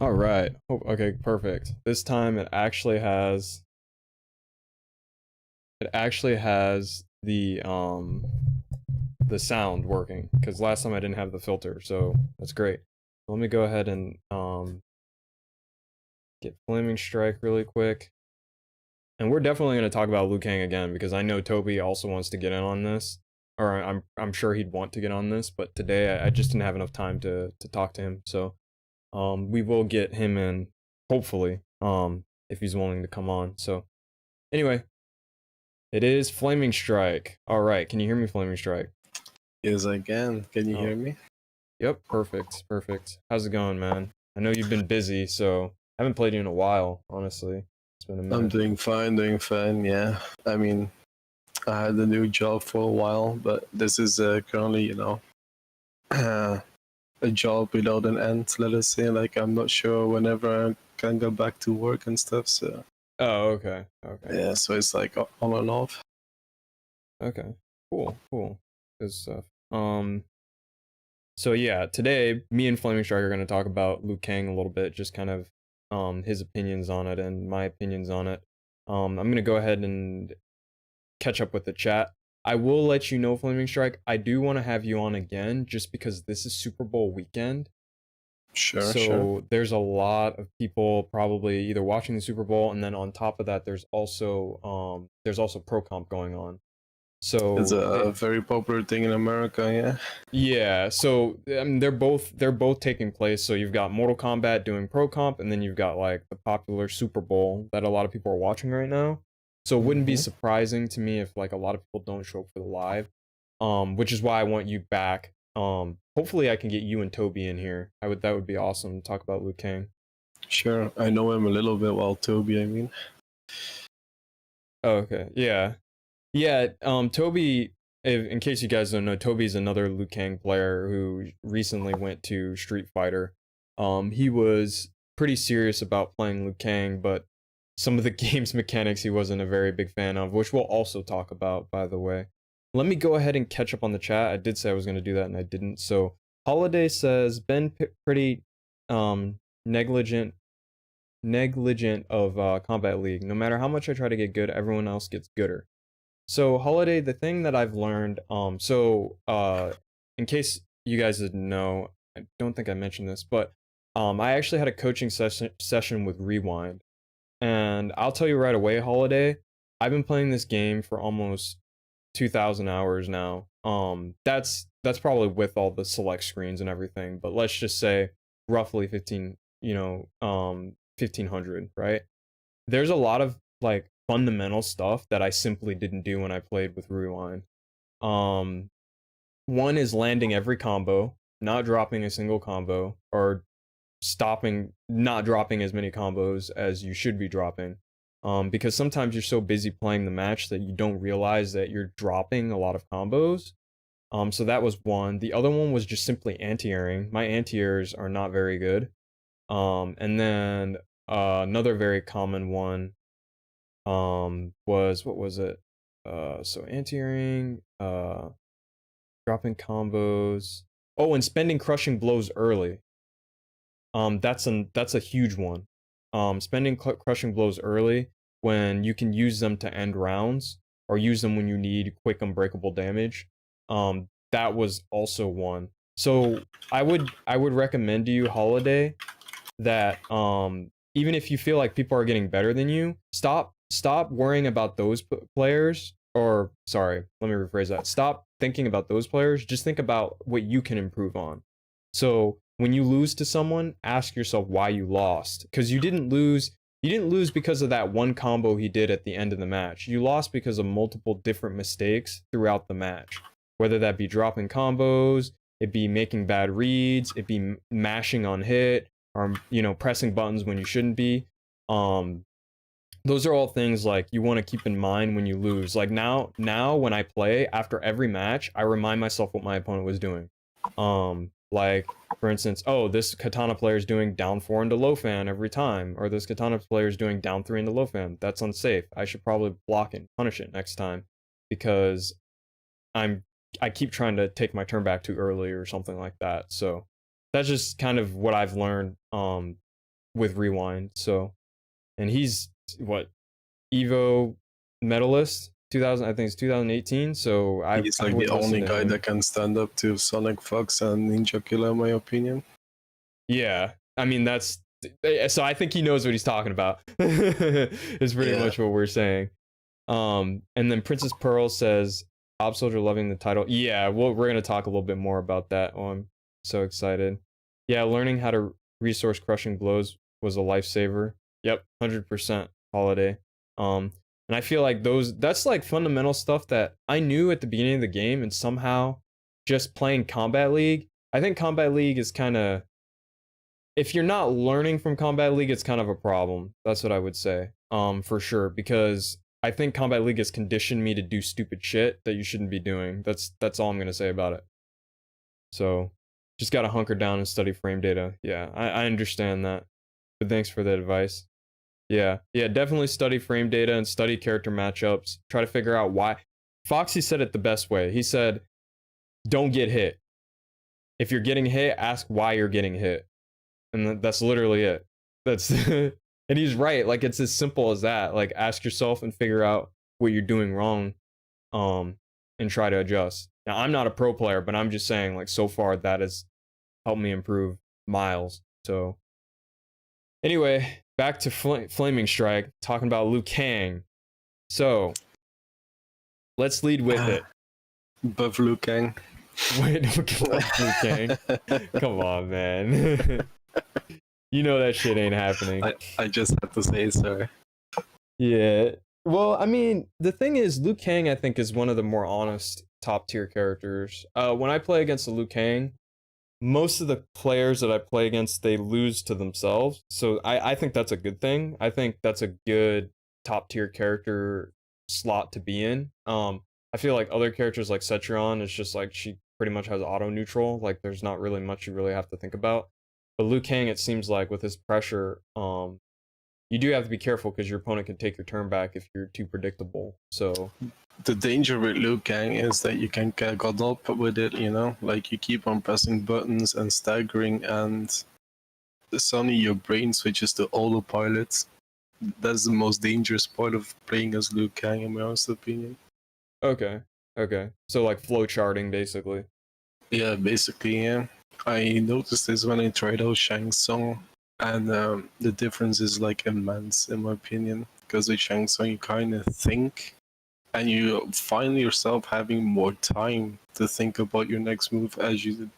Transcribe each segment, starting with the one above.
All right. Oh, okay, perfect. This time it actually has the sound working because last time I didn't have the filter, so that's great. Let me go ahead and get Flamingstrike really quick. And we're definitely going to talk about Liu Kang again because I know Toby also wants to get in on this, or I'm sure he'd want to get on this, but today I just didn't have enough time to talk to him. So we will get him in, hopefully, if he's willing to come on. So anyway, it is Flamingstrike. All right, can you hear me, Flamingstrike? Yes, I can. Can you hear me? Yep, perfect, perfect. How's it going, man? I know you've been busy, so I haven't played you in a while, honestly. It's been a minute. I'm doing fine, yeah. I mean, I had a new job for a while, but this is currently, a job without an end, let us say. Like, I'm not sure whenever I can go back to work and stuff, so. Oh, okay, okay. Yeah, so it's like on and off. Okay, cool, cool. Good stuff. So yeah, today me and Flamingstrike are going to talk about Liu Kang a little bit, just kind of his opinions on it and my opinions on it. I'm going to go ahead and catch up with the chat. I will let you know, Flamingstrike, I do want to have you on again just because this is Super Bowl weekend. Sure. There's a lot of people probably either watching the Super Bowl, and then on top of that there's also pro comp going on. So it's a very popular thing in America, yeah. Yeah, so I mean, they're both taking place. So you've got Mortal Kombat doing pro comp, and then you've got like the popular Super Bowl that a lot of people are watching right now. So it wouldn't be surprising to me if like a lot of people don't show up for the live, which is why I want you back. Hopefully I can get you and Toby in here. That would be awesome to talk about Liu Kang. Sure, I know him a little bit well, Toby, I mean. Oh, okay, yeah. Toby, in case you guys don't know, Toby's another Liu Kang player who recently went to Street Fighter. He was pretty serious about playing Liu Kang, but some of the game's mechanics he wasn't a very big fan of, which we'll also talk about, by the way. Let me go ahead and catch up on the chat. I did say I was going to do that, and I didn't. So, Holiday says, been pretty negligent of Combat League. No matter how much I try to get good, everyone else gets gooder. So Holiday, the thing that I've learned, in case you guys didn't know, I don't think I mentioned this, but I actually had a coaching session with Rewind, and I'll tell you right away, Holiday, I've been playing this game for almost 2,000 hours now. That's probably with all the select screens and everything, but let's just say roughly 1,500, right? There's a lot of like fundamental stuff that I simply didn't do when I played with Rewind. One is landing every combo, not dropping a single combo, or not dropping as many combos as you should be dropping. Because sometimes you're so busy playing the match that you don't realize that you're dropping a lot of combos. So that was one. The other one was just simply anti-airing. My anti-airs are not very good. And then another very common one was, what was it? So anti-airing, dropping combos. Oh, and spending crushing blows early. That's a huge one. Spending crushing blows early when you can use them to end rounds or use them when you need quick unbreakable damage. That was also one. So I would recommend to you, Holiday, that even if you feel like people are getting better than you, stop worrying about those players. Or sorry, let me rephrase that. Stop thinking about those players. Just think about what you can improve on. So when you lose to someone, ask yourself why you lost, because you didn't lose. You didn't lose because of that one combo he did at the end of the match. You lost because of multiple different mistakes throughout the match, whether that be dropping combos, it be making bad reads, it be mashing on hit, or pressing buttons when you shouldn't be. um those are all things like you want to keep in mind when you lose. Like now when I play, after every match I remind myself what my opponent was doing. Like, for instance, oh, this katana player is doing down 4 into low fan every time, or this katana player is doing down 3 into low fan. That's unsafe. I should probably block and punish it next time, because I'm I keep trying to take my turn back too early or something like that. So that's just kind of what I've learned with Rewind. So, and he's what, Evo medalist 2000, I think it's 2018. So He's I like the would listen only to guy him. that can stand up to Sonic Fox and Ninja Killer, in my opinion. Yeah, I mean that's so I think he knows what he's talking about. Is pretty Yeah. much what we're saying. And then Princess Pearl says, "Ob Soldier loving the title." Yeah, well, we're gonna talk a little bit more about that. Oh, I'm so excited. Yeah, learning how to resource crushing blows was a lifesaver. Yep, 100% Holiday. And I feel like that's like fundamental stuff that I knew at the beginning of the game, and somehow just playing Combat League. I think Combat League is kind of, if you're not learning from Combat League, it's kind of a problem. That's what I would say. For sure, because I think Combat League has conditioned me to do stupid shit that you shouldn't be doing. That's all I'm gonna say about it. So just gotta hunker down and study frame data. Yeah, I understand that. But thanks for the advice. Yeah, yeah, definitely study frame data and study character matchups. Try to figure out why. Foxy said it the best way. He said, "Don't get hit. If you're getting hit, ask why you're getting hit." And that's literally it. That's and he's right. Like, it's as simple as that. Like, ask yourself and figure out what you're doing wrong, um, and try to adjust. Now, I'm not a pro player, but I'm just saying, like, so far that has helped me improve miles. So anyway, back to Flamingstrike, talking about Liu Kang. So let's lead with it. Buff Liu Kang. Wait, Liu Kang. Come on, man. You know that shit ain't happening. I just had to say sorry. Yeah. Well, I mean, the thing is, Liu Kang, I think, is one of the more honest top tier characters. When I play against a Liu Kang, most of the players that I play against, they lose to themselves. So I think that's a good thing. I think that's a good top tier character slot to be in. I feel like other characters like Cetron is just like, she pretty much has auto neutral. Like, there's not really much you really have to think about. But Liu Kang, it seems like with his pressure, you do have to be careful because your opponent can take your turn back if you're too predictable. So the danger with Liu Kang is that you can get caught up with it, you know? Like, you keep on pressing buttons and staggering, and suddenly your brain switches to autopilot. That's the most dangerous part of playing as Liu Kang, in my honest opinion. okay, so like flow charting basically. Yeah, basically, yeah. I noticed this when I tried out Shang Tsung, and the difference is like immense, in my opinion. Because with Shang Tsung, you kind of think, and you find yourself having more time to think about your next move as you did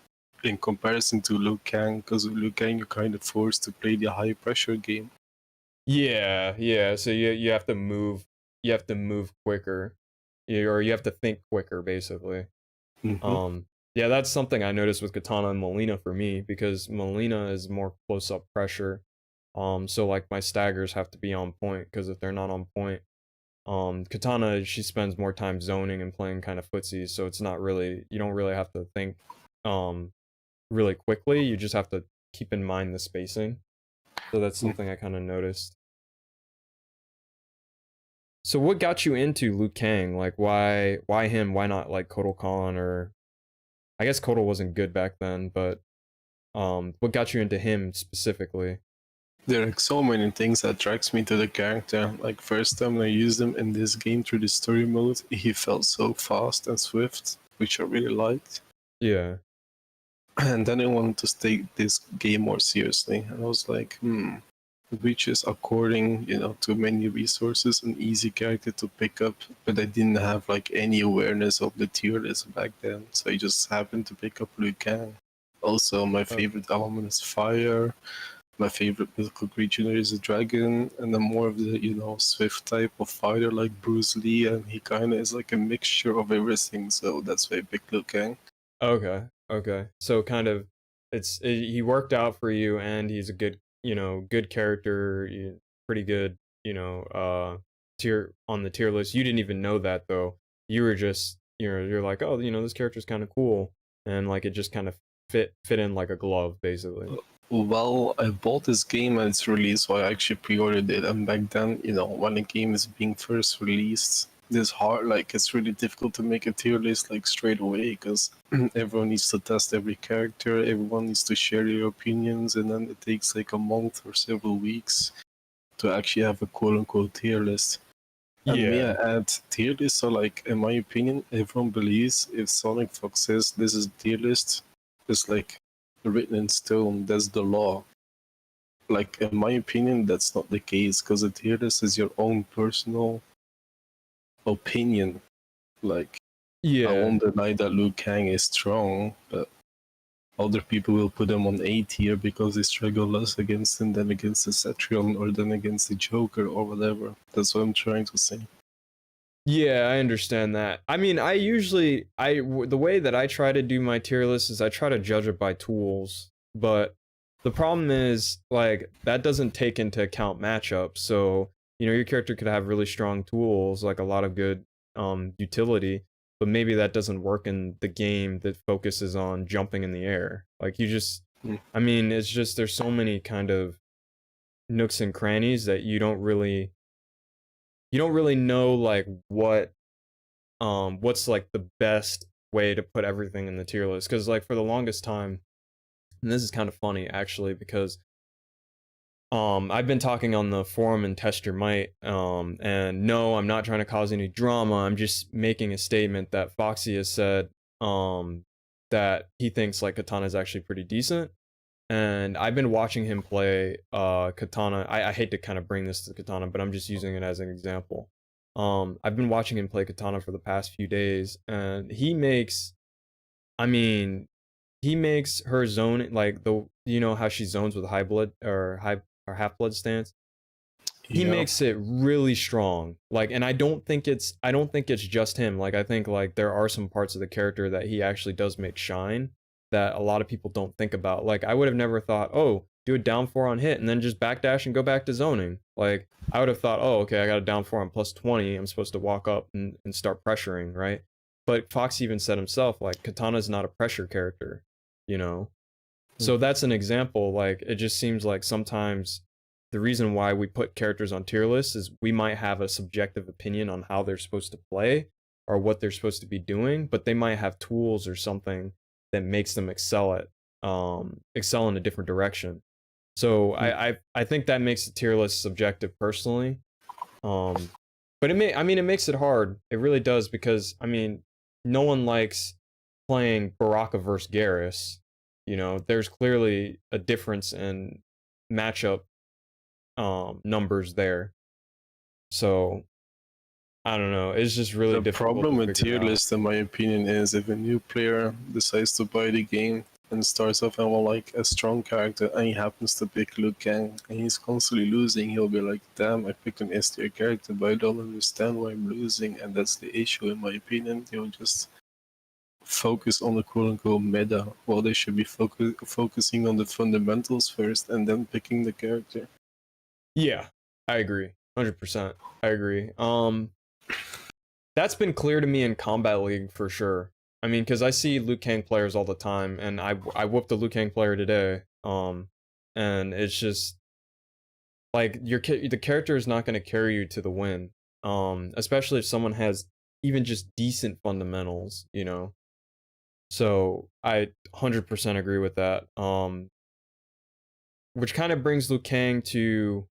in comparison to Liu Kang. Because with Liu Kang, you're kind of forced to play the high pressure game. Yeah. So you have to move. You have to move quicker, or you have to think quicker, basically. Mm-hmm. Yeah, that's something I noticed with Katana and Molina for me, because Molina is more close up pressure. So like my staggers have to be on point, because if they're not on point, Katana, she spends more time zoning and playing kind of footsies, so it's not really, you don't really have to think um really quickly. You just have to keep in mind the spacing. So that's something I kind of noticed. So what got you into Liu Kang? Like why him? Why not like Kotal Khan, or I guess Kotal wasn't good back then, but what got you into him specifically? There are so many things that attracts me to the character. Like first time I used him in this game through the story mode, he felt so fast and swift, which I really liked. Yeah. And then I wanted to take this game more seriously. And I was like, which is according, to many resources, an easy character to pick up, but I didn't have like any awareness of the tier list back then. So I just happened to pick up Liu Kang. Also, my Okay. favorite element is fire. My favorite mythical creature is a dragon, and I'm more of the, swift type of fighter like Bruce Lee, and he kind of is like a mixture of everything, so that's why I picked Liu Kang. Okay. Okay. So kind of he worked out for you, and he's a good, good character, pretty good, tier on the tier list. You didn't even know that though. You were just, you're like, "Oh, this character's kind of cool." And like it just kind of fit in like a glove basically. Well, I bought this game at its release, so I actually pre-ordered it, and back then, when a game is being first released, it's really difficult to make a tier list like straight away, because everyone needs to test every character, everyone needs to share their opinions, and then it takes like a month or several weeks to actually have a quote-unquote tier list. And me, I Yeah. add tier list, so like, in my opinion, everyone believes if Sonic Fox says this is a tier list, it's like written in stone, that's the law. Like, in my opinion, that's not the case, because a tier list is your own personal opinion. Like, I Yeah. won't deny that Liu Kang is strong, but other people will put him on A tier because they struggle less against him than against the Cetrion or than against the Joker or whatever. That's what I'm trying to say. Yeah, I understand that. I mean, the way that I try to do my tier list is I try to judge it by tools, but the problem is like that doesn't take into account matchups. So, your character could have really strong tools, like a lot of good utility, but maybe that doesn't work in the game that focuses on jumping in the air. Like Mm. I mean, it's just there's so many kind of nooks and crannies that you don't really know like what's like the best way to put everything in the tier list, because like for the longest time, and this is kind of funny actually, because I've been talking on the forum and test your might, and no, I'm not trying to cause any drama. I'm just making a statement that Foxy has said that he thinks like Katana is actually pretty decent, and I've been watching him play Katana. I hate to kind of bring this to Katana, but I'm just using it as an example. I've been watching him play Katana for the past few days, and I mean, he makes her zone like how she zones with high blood or half blood stance. He Yeah. makes it really strong. Like, and I don't think it's just him. Like, I think like there are some parts of the character that he actually does make shine that a lot of people don't think about. Like, I would have never thought, oh, do a down four on hit and then just backdash and go back to zoning. Like, I would have thought, oh, okay, I got a down four on plus 20. I'm supposed to walk up and start pressuring, right? But Fox even said himself, like, Katana's not a pressure character, you know? Mm. So that's an example. Like, it just seems like sometimes the reason why we put characters on tier lists is we might have a subjective opinion on how they're supposed to play or what they're supposed to be doing, but they might have tools or something that makes them excel in a different direction. So Mm. I think that makes the tier list subjective personally. Um, but it makes it hard. It really does, because I mean, no one likes playing Baraka versus Garrus. There's clearly a difference in matchup numbers there. So I don't know. It's just really The difficult problem to with figure tier out. lists, in my opinion, is if a new player decides to buy the game and starts off and well, like a strong character, and he happens to pick Liu Kang, and he's constantly losing, he'll be like, "Damn, I picked an S tier character, but I don't understand why I'm losing," and that's the issue, in my opinion. He'll just focus on the quote-unquote meta, while they should be focusing on the fundamentals first and then picking the character. Yeah, I agree. 100%. I agree. That's been clear to me in Combat League for sure. I mean, because I see Liu Kang players all the time, and I whooped a Liu Kang player today. And it's just like the character is not going to carry you to the win. Especially if someone has even just decent fundamentals, you know. So I 100% agree with that. Which kind of brings Liu Kang to.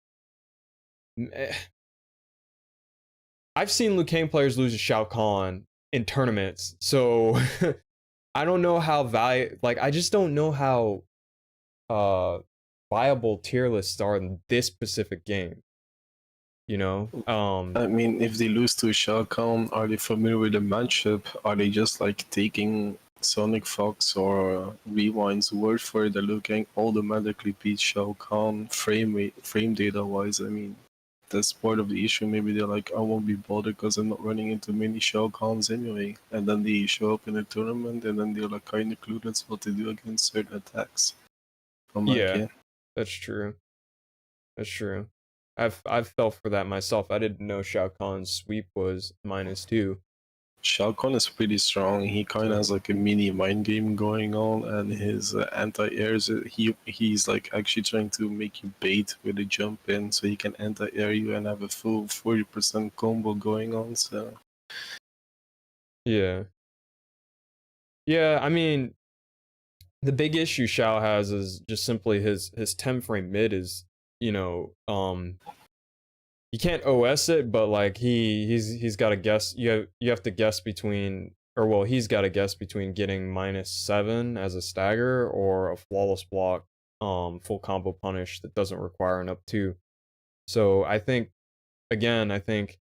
eh, I've seen Liu Kang players lose to Shao Kahn in tournaments, so I don't know how like I just don't know how uh viable tier lists are in this specific game. You know, I mean, if they lose to Shao Kahn, are they familiar with the matchup? Are they just like taking Sonic Fox or Rewind's word for it that Liu Kang automatically beats Shao Kahn frame data wise? I mean, that's part of the issue. Maybe they're like, I won't be bothered because I'm not running into many Shao Kahns anyway. And then they show up in a tournament and then they're like kind of clueless what to do against certain attacks. I'm like, yeah, yeah. that's true. That's true. I've felt for that myself. I didn't know Shao Kahn's sweep was -2. Shao Kahn is pretty strong. He kind of So has like a mini mind game going on, and his anti-airs. He's like actually trying to make you bait with a jump in, so he can anti-air you and have a full 40% combo going on. So yeah, yeah. I mean, the big issue Shao has is just simply his 10 frame mid is, you know, you can't OS it, but like he's got to guess. You have to guess between, or well, he's got to guess between getting -7 as a stagger or a flawless block, full combo punish that doesn't require an up two. So I think again, I think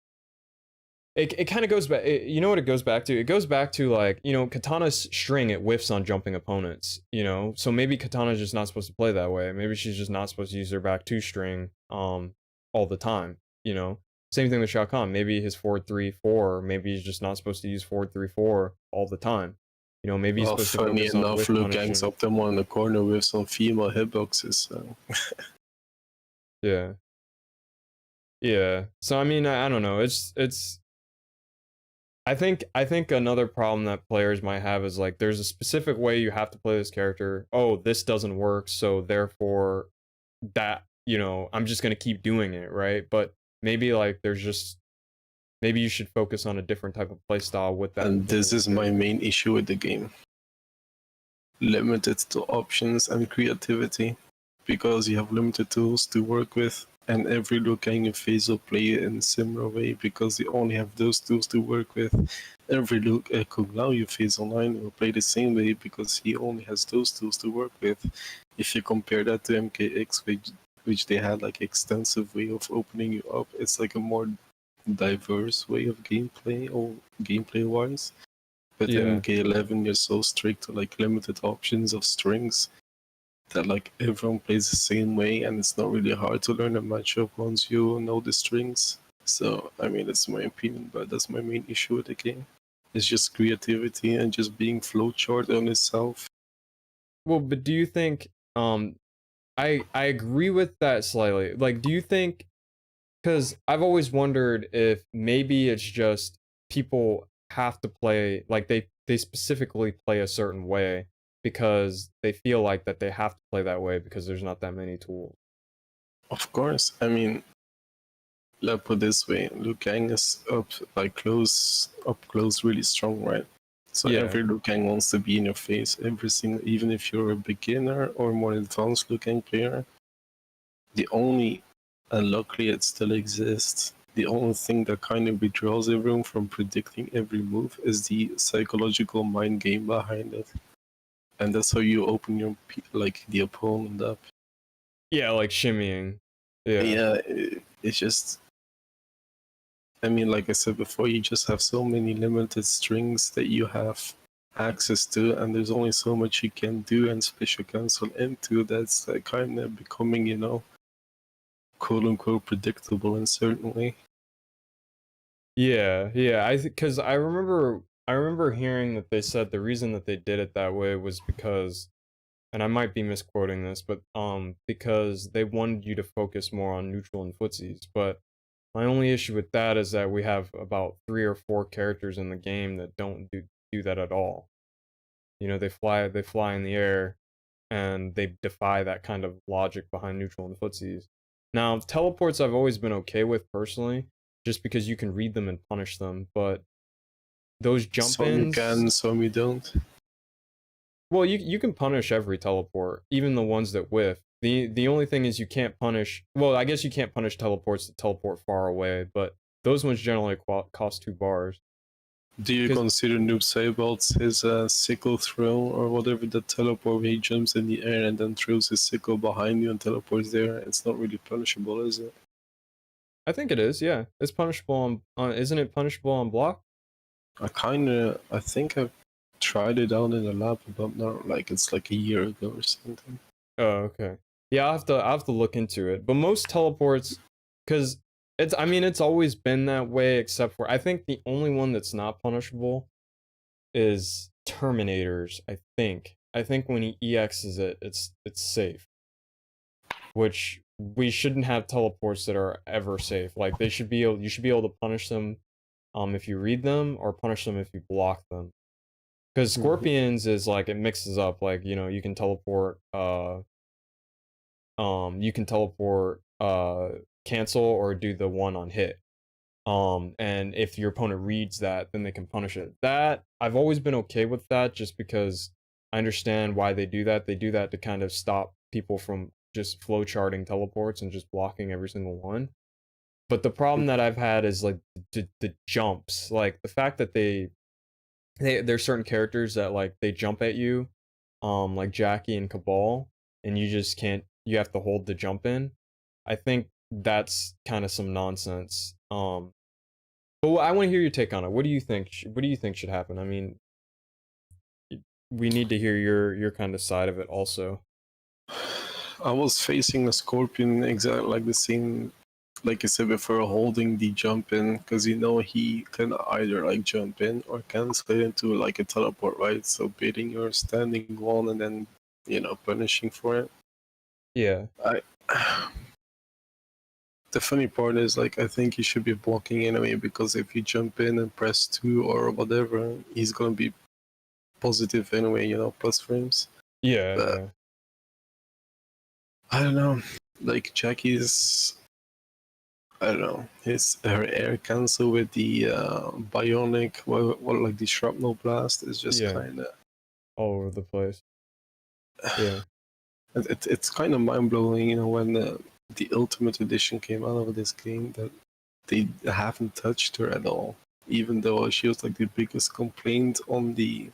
it kind of goes back. You know what it goes back to? It goes back to like, you know, Katana's string, it whiffs on jumping opponents, you know? So maybe Katana's just not supposed to play that way. Maybe she's just not supposed to use her back two string all the time, you know? Same thing with Shao Kahn. Maybe his 4-3-4, maybe he's just not supposed to use 4-3-4 all the time. You know, maybe he's well, supposed to funny focus on enough, whiff Liu Kang's punishing. up them on the corner with some female hitboxes. So. Yeah. Yeah. So I mean, I don't know. It's I think another problem that players might have is like there's a specific way you have to play this character. Oh, this doesn't work, so therefore that, you know, I'm just going to keep doing it, right? But maybe like there's just maybe you should focus on a different type of playstyle with that And this particular is my character. main issue with the game. Limited to options and creativity, because you have limited tools to work with, and every Liu Kang you face will play in a similar way because you only have those tools to work with. Every Kung Lao you face online will play the same way because he only has those tools to work with. If you compare that to MKX, which they had like extensive way of opening you up, it's like a more diverse way of gameplay or gameplay wise. But Yeah. MK11, you're so strict to like limited options of strings that like everyone plays the same way, and it's not really hard to learn a matchup once you know the strings. So I mean, that's my opinion, but that's my main issue with the game. It's just creativity and just being flowchart on itself. Well, but do you think I agree with that slightly. Like do you think, because I've always wondered if maybe it's just people have to play like they specifically play a certain way because they feel like that they have to play that way because there's not that many tools. Of course, I mean, let's put this way: Liu Kang is up close, really strong, right? So Yeah. every Liu Kang wants to be in your face. Every single, even if you're a beginner or more advanced Liu Kang player, the only, and luckily it still exists, the only thing that kind of withdraws everyone from predicting every move is the psychological mind game behind it. And that's how you open your, like, the opponent up. Yeah, like shimmying. Yeah. Yeah, it's just, I mean, like I said before, you just have so many limited strings that you have access to, and there's only so much you can do and special cancel into. That's kind of becoming, quote unquote predictable in a certain way. Yeah, yeah. Because I remember hearing that they said the reason that they did it that way was because, and I might be misquoting this, but because they wanted you to focus more on neutral and footsies. But My only issue with that is that we have about 3 or 4 characters in the game that don't do that at all. You know, they fly in the air, and they defy that kind of logic behind neutral and footsies. Now, teleports I've always been okay with personally, just because you can read them and punish them, but those jump Some you ins, can, some you don't. well, you can punish every teleport, even the ones that whiff. The only thing is you can't punish. Well, I guess you can't punish teleports that teleport far away, but those ones generally cost 2 bars. Do you Because consider Noob Saibot's his sickle throw or whatever, the teleport where he jumps in the air and then throws his sickle behind you and teleports there? It's not really punishable, is it? I think it is. Yeah, it's punishable on. Isn't it punishable on block? I think I tried it out in the lab, but not like it's like a year ago or something. Oh, okay. Yeah, I will have to look into it. But most teleports, because I mean it's always been that way, except for I think the only one that's not punishable is Terminators. I think when he EXs it, it's safe. Which we shouldn't have teleports that are ever safe. Like you should be able to punish them, if you read them, or punish them if you block them. Because Scorpions is like it mixes up. Like you can teleport. You can teleport cancel or do the one on hit. And if your opponent reads that, then they can punish it. That I've always been okay with that, just because I understand why they do that. They do that to kind of stop people from just flowcharting teleports and just blocking every single one. But the problem that I've had is like the jumps, like the fact that there's certain characters that like they jump at you, like Jackie and Cabal, and you just can't. You have to hold the jump in. I think that's kind of some nonsense. But I want to hear your take on it. What do you think? What do you think should happen? I mean, we need to hear your kind of side of it also. I was facing a scorpion exactly like the same, like I said before, holding the jump in, because he can either like jump in or cancel it into like a teleport, right? So baiting your standing one and then punishing for it. Yeah. I The funny part is, like, I think he should be blocking anyway, because if you jump in and press 2 or whatever, he's gonna be positive anyway, plus frames. Yeah. But Yeah. I don't know, like Jackie's, I don't know, her air cancel with the bionic, what like the shrapnel blast is just Yeah. kind of All over the place. Yeah. it's kind of mind blowing, when the Ultimate Edition came out of this game, that they haven't touched her at all, even though she was like the biggest complaint on the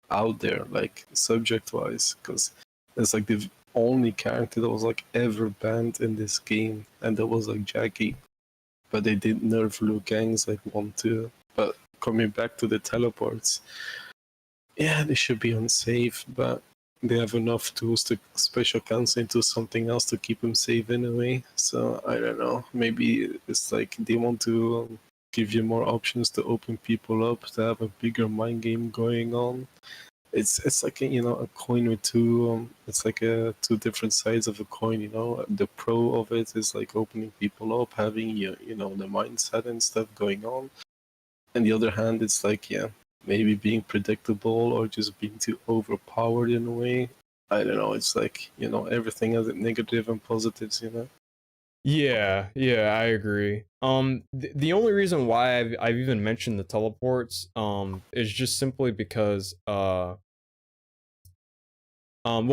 out there, like subject wise, because it's like the only character that was like ever banned in this game, and that was like Jackie. But they did nerf Liu Kang's like 1-2. But coming back to the teleports, yeah, they should be unsafe, but they have enough tools to special cancel into something else to keep them safe anyway. So I don't know. Maybe it's like they want to give you more options to open people up, to have a bigger mind game going on. It's like a coin with two. It's like two different sides of a coin. The pro of it is like opening people up, having the mindset and stuff going on, and the other hand, it's like, yeah, maybe being predictable or just being too overpowered in a way. I don't know. It's like, everything has its negative and positives. Yeah, yeah, I agree. The only reason why I've even mentioned the teleports is just simply because well,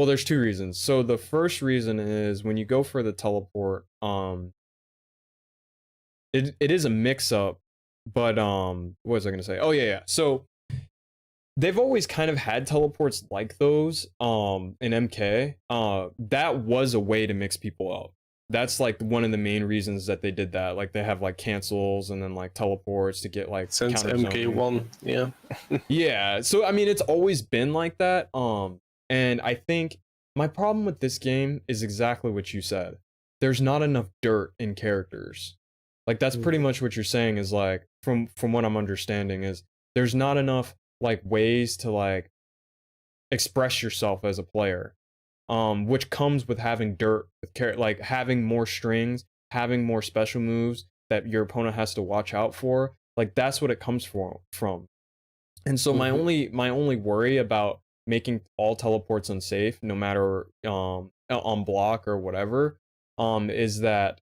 there's 2 reasons. So the first reason is when you go for the teleport, it is a mix up, but what was I gonna say? Oh yeah, yeah. So they've always kind of had teleports like those in MK. That was a way to mix people up. That's like one of the main reasons that they did that. Like they have like cancels and then like teleports to get like Since counter zoning. MK1, yeah. Yeah, so I mean it's always been like that. And I think my problem with this game is exactly what you said. There's not enough dirt in characters. Like that's pretty much what you're saying, is like from what I'm understanding is there's not enough like ways to like express yourself as a player. Which comes with having dirt with like having more strings, having more special moves that your opponent has to watch out for, like that's what it comes from. And so Mm-hmm. my only worry about making all teleports unsafe, no matter on block or whatever, is that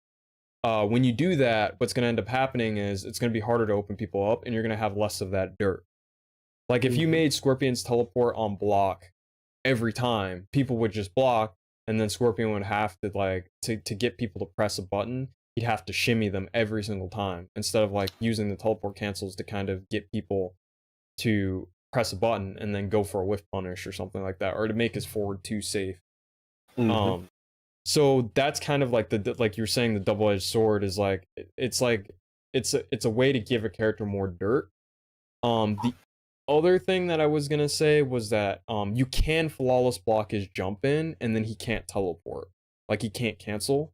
when you do that, what's going to end up happening is it's going to be harder to open people up, and you're going to have less of that dirt. Like if you Mm-hmm. made Scorpion's teleport on block every time, people would just block, and then Scorpion would have to like to get people to press a button, he'd have to shimmy them every single time instead of like using the teleport cancels to kind of get people to press a button and then go for a whiff punish or something like that, or to make his forward too safe. Mm-hmm. Um, so that's kind of like the like you're saying the double-edged sword is like it's a way to give a character more dirt. The other thing that I was gonna say was that you can flawless block his jump in and then he can't teleport. Like he can't cancel.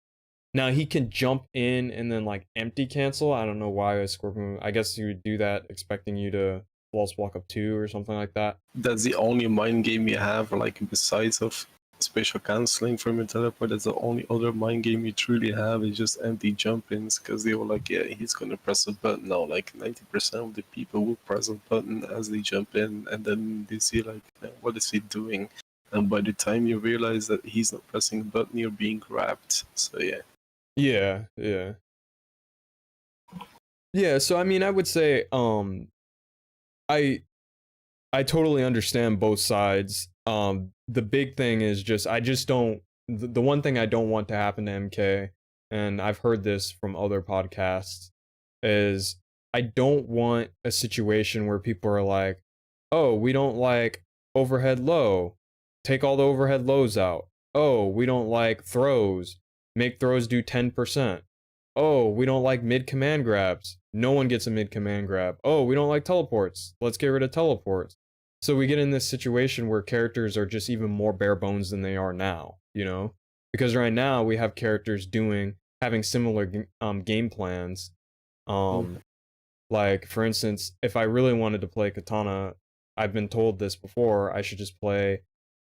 Now he can jump in and then like empty cancel. I don't know why a Scorpion. I guess you would do that expecting you to flawless block up 2 or something like that. That's the only mind game you have, like besides of spatial canceling from your teleport. That's the only other mind game you truly have is just empty jump-ins, because they were like, yeah, he's gonna press a button. No, like 90% of the people will press a button as they jump in, and then they see like, what is he doing? And by the time you realize that he's not pressing a button, you're being grabbed. So yeah. Yeah, yeah. Yeah, so I mean I would say I I totally understand both sides. The big thing is just I just don't the one thing I don't want to happen to MK, and I've heard this from other podcasts, is I don't want a situation where people are like, "Oh, we don't like overhead low. Take all the overhead lows out. Oh, we don't like throws. Make throws do 10%. Oh, we don't like mid command grabs. No one gets a mid command grab. Oh, we don't like teleports. Let's get rid of teleports." So we get in this situation where characters are just even more bare bones than they are now, you know? Because right now we have characters having similar game plans. Mm-hmm. Um, like for instance, if I really wanted to play Katana, I've been told this before, I should just play,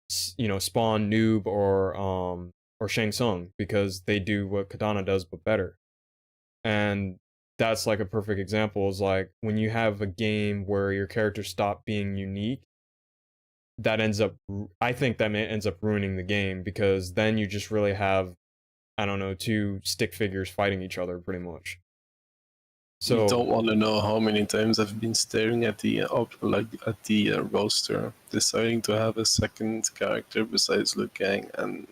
Spawn Noob or Shang Tsung because they do what Katana does but better. And that's like a perfect example is like when you have a game where your characters stop being unique, that ends up I think that ends up ruining the game because then you just really have, I don't know, two stick figures fighting each other pretty much. You So don't want to know how many times I've been staring at the roster, deciding to have a second character besides Liu Kang, and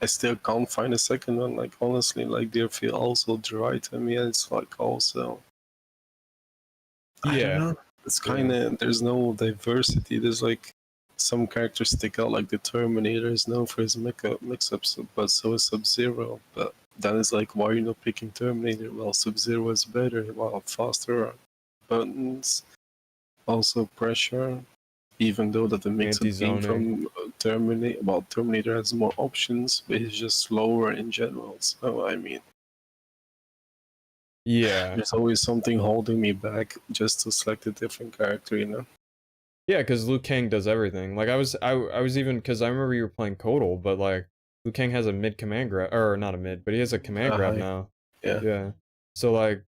I still can't find a second one. Like honestly, like they feel also dry to me. It's like also, I don't yeah, know. It's kind yeah, of, there's no diversity. There's like some characters stick out, like the Terminator is known for his mix-ups, but so is Sub-Zero. But then it's like, why are you not picking Terminator? Well, Sub-Zero is better, well, faster buttons, also pressure. Even though that the mix-up came anti-zoning. from Terminator, well, Terminator has more options, but he's just slower in general. So I mean, Yeah, there's always something holding me back just to select a different character, you know? yeah, because Liu Kang does everything. Like I was even because I remember you were playing Kodal, but like Liu Kang has a mid command grab or not a mid, but he has a command grab Hi. now. Yeah. Yeah, so like,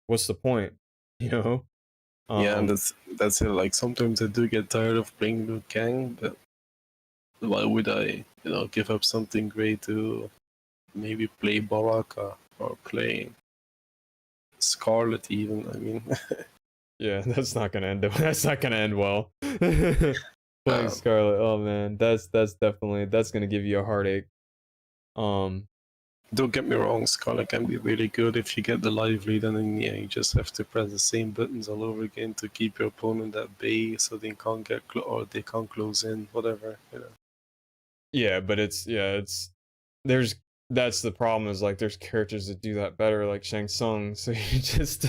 what's the point? You know? Yeah, and Um, that's it. Like sometimes I do get tired of playing Liu Kang, but why would I, give up something great to maybe play Baraka or play Scarlet even? I mean, yeah, that's not gonna end. That's not gonna end well. Playing um, Scarlet. Oh man, that's definitely that's gonna give you a heartache. Um, don't get me wrong, Scarlet can be really good if you get the live lead, and then yeah, you just have to press the same buttons all over again to keep your opponent at bay so they can't get or they can't close in, whatever. yeah, but there's that's the problem is like there's characters that do that better, like Shang Tsung. So you just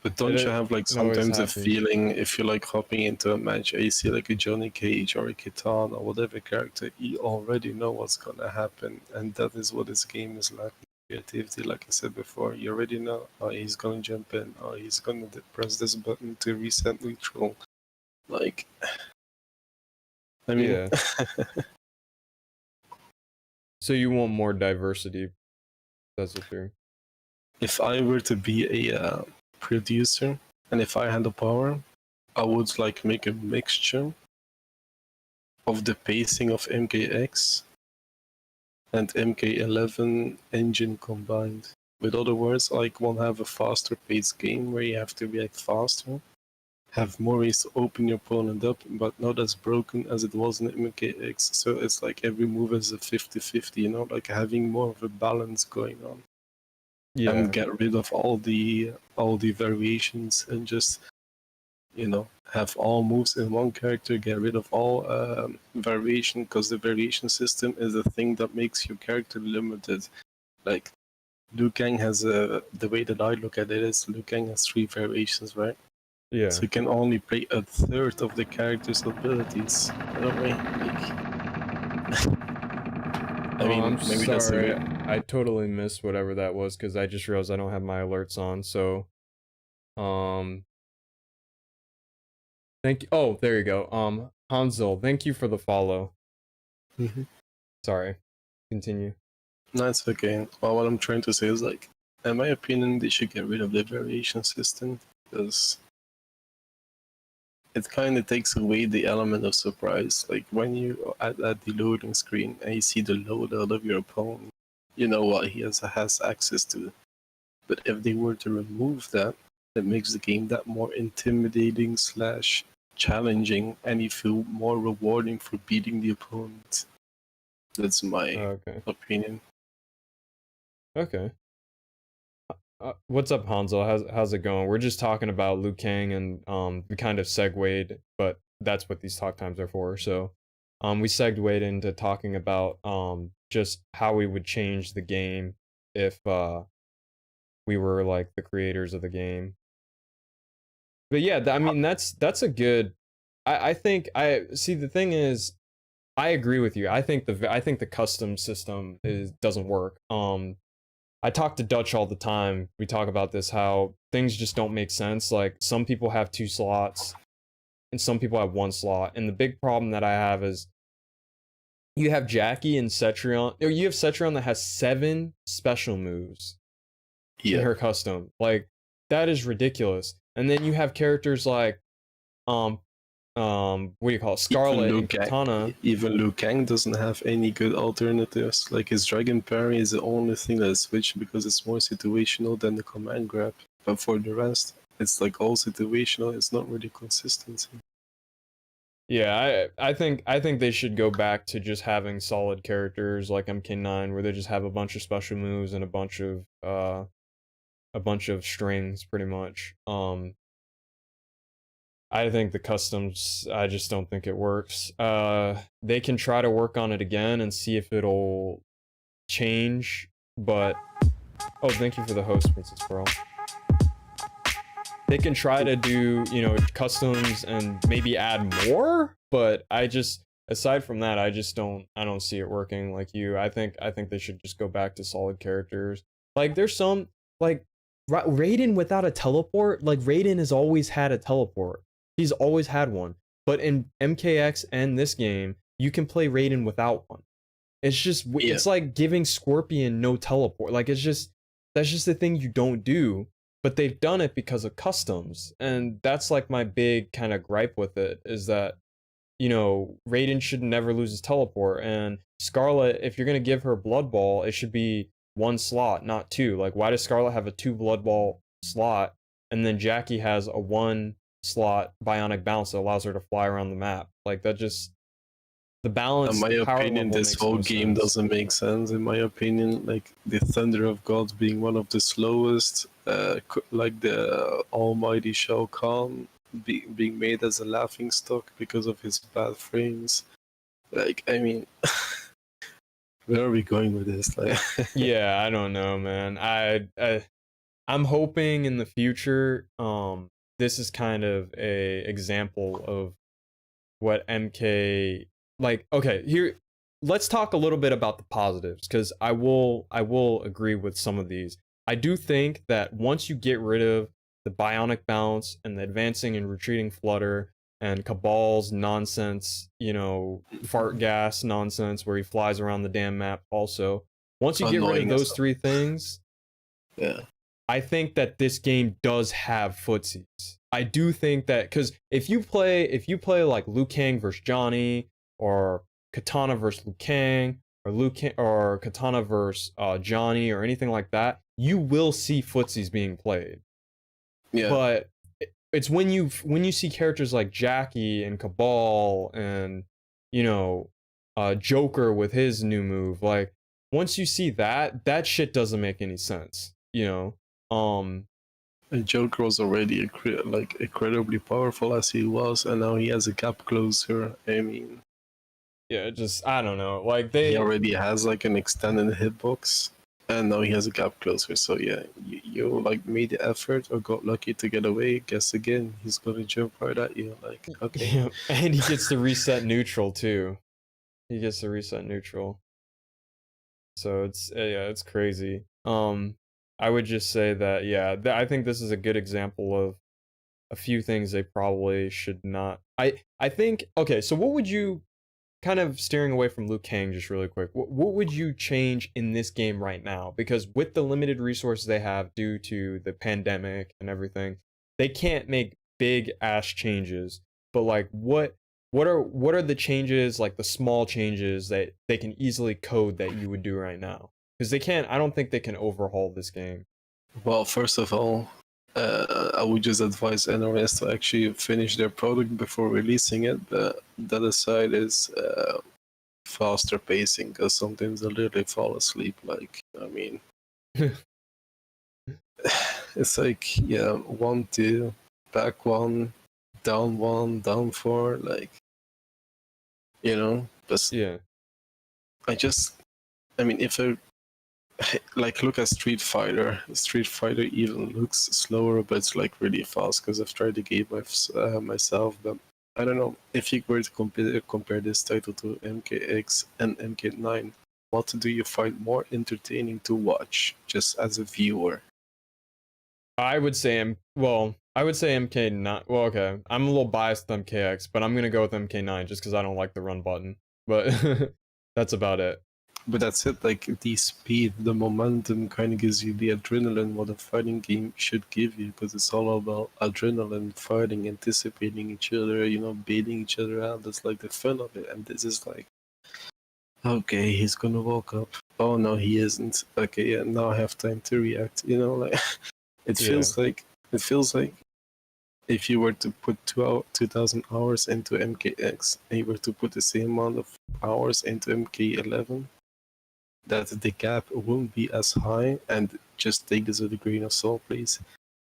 But don't you have like it always sometimes a happens. feeling if you're like hopping into a match, you see like a Johnny Cage or a Kitana or whatever character, you already know what's gonna happen, and that is what this game is lacking creativity. Like I said before, you already know, oh, he's gonna jump in, or he's gonna press this button to reset neutral. Like, I mean, Yeah. So you want more diversity. That's what you're. if I were to be a producer and if I had the power, I would like make a mixture of the pacing of MKX and MK11 engine combined. With other words, like one have a faster paced game where you have to react faster, have more ways to open your opponent up, but not as broken as it was in MKX. So it's like every move is a 50-50, you know, like having more of a balance going on. Yeah. And get rid of all the variations and just, you know, have all moves in one character, get rid of all variation, because the variation system is the thing that makes your character limited. Like Liu Kang has the way that I look at it is Liu Kang has 3 variations, right? Yeah. So you can only play a third of the character's abilities in a way. Like, I mean, I'm maybe that's a sorry. bit. I totally missed whatever that was because I just realized I don't have my alerts on. So, um, thank you. Oh, there you go. Hansel, thank you for the follow. Mm-hmm. Sorry. Continue. No, it's okay. Well, what I'm trying to say is, like, in my opinion, they should get rid of the variation system because it kind of takes away the element of surprise. Like when you at the loading screen and you see the loadout of your opponent, you know what he has access to. But if they were to remove that, it makes the game that more intimidating slash challenging, and you feel more rewarding for beating the opponent. That's my Okay. opinion. Okay. What's up, Hansel? How's it going? We're just talking about Liu Kang and we kind of segued, but that's what these talk times are for. So, we segued into talking about just how we would change the game if we were like the creators of the game. But yeah, I mean that's a good. I think I see. The thing is, I agree with you. I think the custom system doesn't work. I talk to Dutch all the time. We talk about this, how things just don't make sense. Like some people have 2 slots and some people have 1 slot. And the big problem that I have is you have Jackie and Cetrion, or you have Cetrion that has 7 special moves in Yeah. her custom. Like that is ridiculous. And then you have characters like um what do you call it? Scarlet and Katana. Even Liu Kang doesn't have any good alternatives. Like his Dragon Parry is the only thing that is switched because it's more situational than the command grab. But for the rest, it's like all situational. It's not really consistency. Yeah, I think they should go back to just having solid characters like MK9 where they just have a bunch of special moves and a bunch of strings pretty much. I think the customs, I just don't think it works. They can try to work on it again and see if it'll change, but oh, thank you for the host, Princess Pearl. They can try to do, customs and maybe add more, but aside from that, I don't see it working like you. I think they should just go back to solid characters. Like there's some like Raiden without a teleport, like Raiden has always had a teleport. He's always had one. But in MKX and this game, you can play Raiden without one. It's like giving Scorpion no teleport. Like that's just the thing you don't do, but they've done it because of customs. And that's like my big kind of gripe with it is that, Raiden should never lose his teleport. And Scarlet, if you're going to give her Blood Ball, it should be 1 slot, not 2. Like, why does Scarlet have a 2 Blood Ball slot? And then Jackie has a 1 slot bionic bounce that allows her to fly around the map. Like, that just. The balance, In my the power opinion, level this makes whole no game sense. doesn't make sense. In my opinion, like the Thunder of Gods being one of the slowest, like the Almighty Shao Kahn being made as a laughing stock because of his bad frames. Like, I mean, where are we going with this? Like, Yeah, I don't know, man. I'm hoping in the future, this is kind of a example of what MK like. Okay, here, let's talk a little bit about the positives because I will agree with some of these. I do think that once you get rid of the bionic bounce and the advancing and retreating flutter and Cabal's nonsense, fart gas nonsense where he flies around the damn map also. Once you get rid of annoying as those 3 things, yeah. I think that this game does have footsies. I do think that because if you play like Liu Kang versus Johnny, or Katana versus Liu Kang, or or Katana versus Johnny, or anything like that, you will see footsies being played. Yeah, But it's when you see characters like Jackie and Cabal and you know Joker with his new move, like once you see that shit doesn't make any sense, and Joker was already like incredibly powerful as he was, and now he has a gap closer. I mean, yeah, just I don't know, like he they already has like an extended hitbox, and now he has a gap closer. So yeah, you like made the effort or got lucky to get away. Guess again, he's gonna jump right at you. Like, okay. yeah, and he gets to reset neutral too. He gets to reset neutral. So yeah, it's crazy. I would just say that yeah, I think this is a good example of a few things they probably should not. I think okay. So what would you kind of steering away from Liu Kang just really quick? What would you change in this game right now? Because with the limited resources they have due to the pandemic and everything, they can't make big ass changes. But like what are the changes, like the small changes that they can easily code that you would do right now? Because they can't. I don't think they can overhaul this game. Well, first of all, I would just advise NRS to actually finish their product before releasing it. But that aside is faster pacing, because sometimes I literally fall asleep. Like, I mean, it's like, yeah, 1-2, back one, down four, like, but Yeah, I just, I mean, if I like look at Street Fighter even looks slower, but it's like really fast because I've tried the game myself. But I don't know if you were to compare this title to MKX and MK9. What do you find more entertaining to watch, just as a viewer? I would say I would say MK9. Well, okay, I'm a little biased with MKX, but I'm gonna go with MK9 just because I don't like the run button. But that's about it. But that's it. Like the speed, the momentum, kind of gives you the adrenaline what a fighting game should give you, because it's all about adrenaline, fighting, anticipating each other, baiting each other out. That's like the fun of it. And this is like, okay, he's gonna walk up. Oh no, he isn't. Okay, yeah, now I have time to react. Like it Yeah, feels like it feels like if you were to put 2,000 hours into MKX and you were to put the same amount of hours into MK11, that the gap won't be as high. And just take this with a grain of salt, please.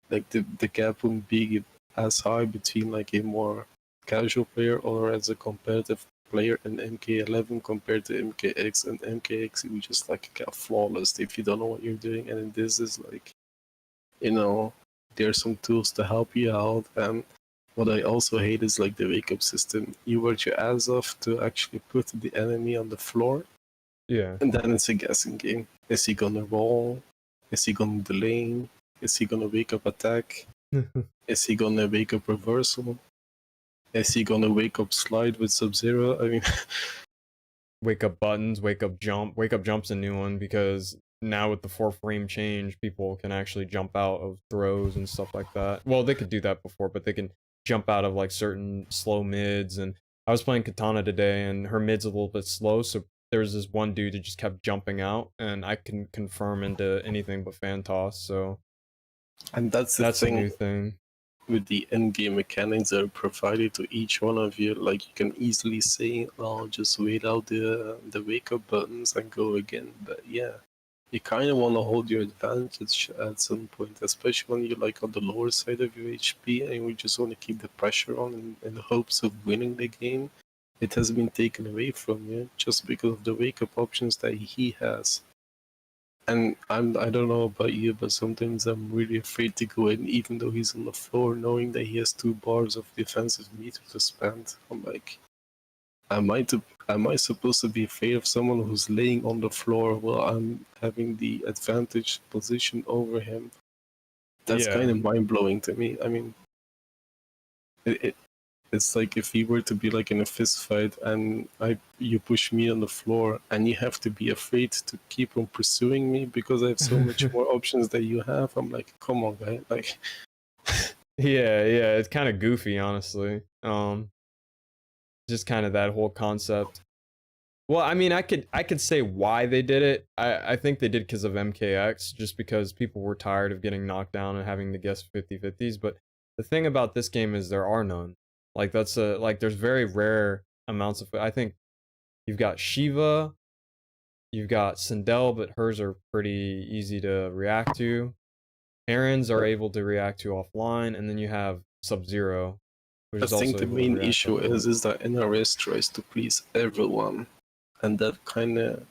Like the gap won't be as high between like a more casual player or as a competitive player in MK11 compared to MKX. And MKX, you just like flawless if you don't know what you're doing. And in this is like, there's some tools to help you out. And what I also hate is like the wake up system. You work your ass off to actually put the enemy on the floor, yeah, and then it's a guessing game. Is he gonna roll? Is he gonna delay? Is he gonna wake up attack? Is he gonna wake up reversal? Is he gonna wake up slide with Sub-Zero? I mean, wake up buttons, wake up jump. Wake up jump's a new one because now with the 4 frame change, people can actually jump out of throws and stuff like that. Well, they could do that before, but they can jump out of like certain slow mids. And I was playing Katana today, and her mid's a little bit slow, so there was this one dude that just kept jumping out, and I can confirm into anything but fan toss. So and that's the that's a thing new thing. with the in-game mechanics that are provided to each one of you. Like you can easily say, "Well, just wait out the wake up buttons and go again." But yeah, you kind of want to hold your advantage at some point, especially when you're like on the lower side of your HP and you just want to keep the pressure on in the hopes of winning the game. It has been taken away from you just because of the wake up options that he has. And I don't know about you, but sometimes I'm really afraid to go in, even though he's on the floor, knowing that he has 2 bars of defensive meter to spend. I'm like, am I to am I supposed to be afraid of someone who's laying on the floor while I'm having the advantage position over him? That's kind Yeah, of mind blowing to me. I mean, it It's like if we were to be like in a fist fight and you push me on the floor and you have to be afraid to keep on pursuing me because I have so much more options that you have. I'm like, come on, guy. Like, yeah, it's kind of goofy, honestly. Just kind of that whole concept. Well, I mean, I could say why they did it. I think they did because of MKX, just because people were tired of getting knocked down and having to guess 50/50s. But the thing about this game is there are none. Like there's very rare amounts of. I think you've got Shiva, you've got Sindel, but hers are pretty easy to react to. Aaron's are able to react to offline, and then you have Sub-Zero, which I is think also the able to main react issue offline. is that NRS tries to please everyone, and that kind of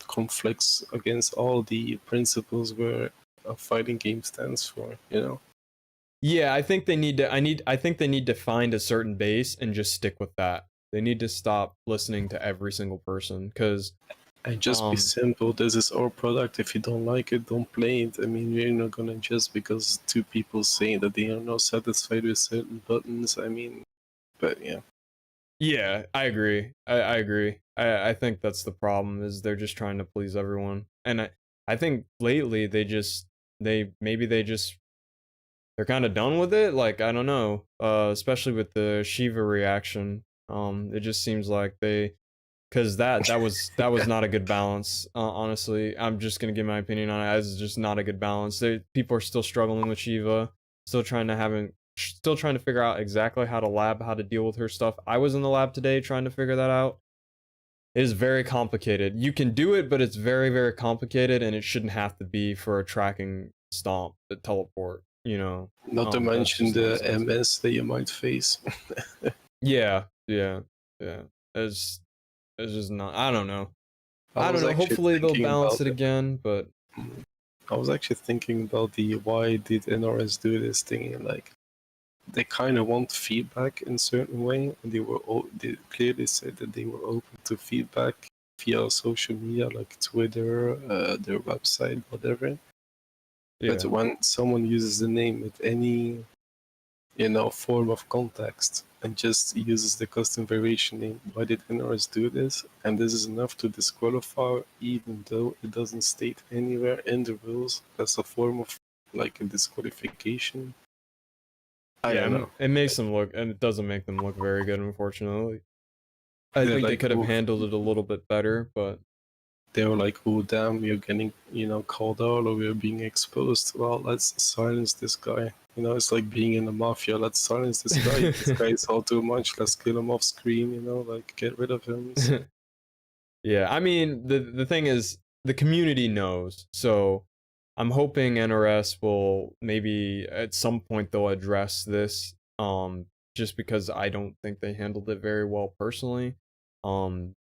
conflicts against all the principles where a fighting game stands for. You know. Yeah, I think they need to I think they need to find a certain base and just stick with that. They need to stop listening to every single person cuz And just be um simple. This is our product. If you don't like it, don't play it. I mean, you're not gonna just because two people say that they are not satisfied with certain buttons. I mean, but yeah. yeah, I agree. I agree. I think that's the problem is they're just trying to please everyone. And I think lately they just they're kind of done with it. Like I don't know. Especially with the Shiva reaction. It just seems like they because that was not a good balance. Honestly, I'm just gonna give my opinion on it. It's just not a good balance. People are still struggling with Shiva, still trying to figure out exactly how to deal with her stuff. I was in the lab today trying to figure that out. It is very complicated. You can do it, but it's very very complicated, and it shouldn't have to be for a tracking stomp, the teleport. Not to That's mention just the nonsense. MS that you might face. Yeah. It's just not. I don't know. I I don't was know. actually Hopefully they'll thinking balance about it it. again, but I was actually thinking about the why did NRS do this thing? And like, they kind of want feedback in certain way, and they clearly said that they were open to feedback via social media like Twitter, their website, whatever. But yeah. when someone uses the name with any form of context and just uses the custom variation name, why did NRS do this? And this is enough to disqualify, even though it doesn't state anywhere in the rules as a form of like a disqualification. I Yeah, don't know. it makes them look, and it doesn't make them look very good, unfortunately. I They're think they like, could have oh, handled it a little bit better, but they were like, oh damn, you're getting called out or we're being exposed. Well, let's silence this guy. It's like being in the mafia. Let's silence this guy. This guy is all too much. Let's kill him off screen. Like get rid of him. So yeah, I mean, the thing is, the community knows, so I'm hoping NRS will maybe at some point they'll address this. Just because I don't think they handled it very well personally. Um,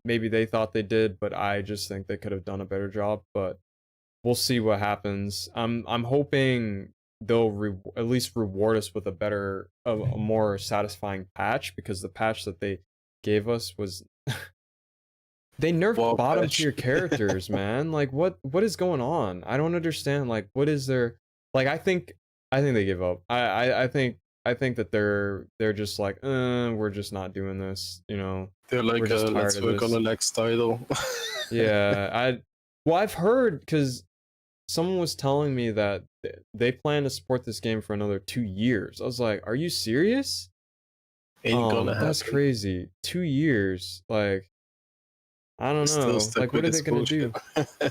Maybe they thought they did, but I just think they could have done a better job. But we'll see what happens. I'm hoping they'll at least reward us with a more satisfying patch because the patch that they gave us was they nerfed wow, bottom patch. tier characters, man. Like what is going on? I don't understand. Like what is their like I think they give up. I think that they're just like, we're just not doing this. They're We're like, just tired let's of work on the this. next title. Yeah, I've heard because someone was telling me that they plan to support this game for another 2 years. I was like, are you serious? Ain't gonna That's happen. crazy. 2 years. Like, I They're don't still know. stuck Like, what with are this they gonna bullshit. do?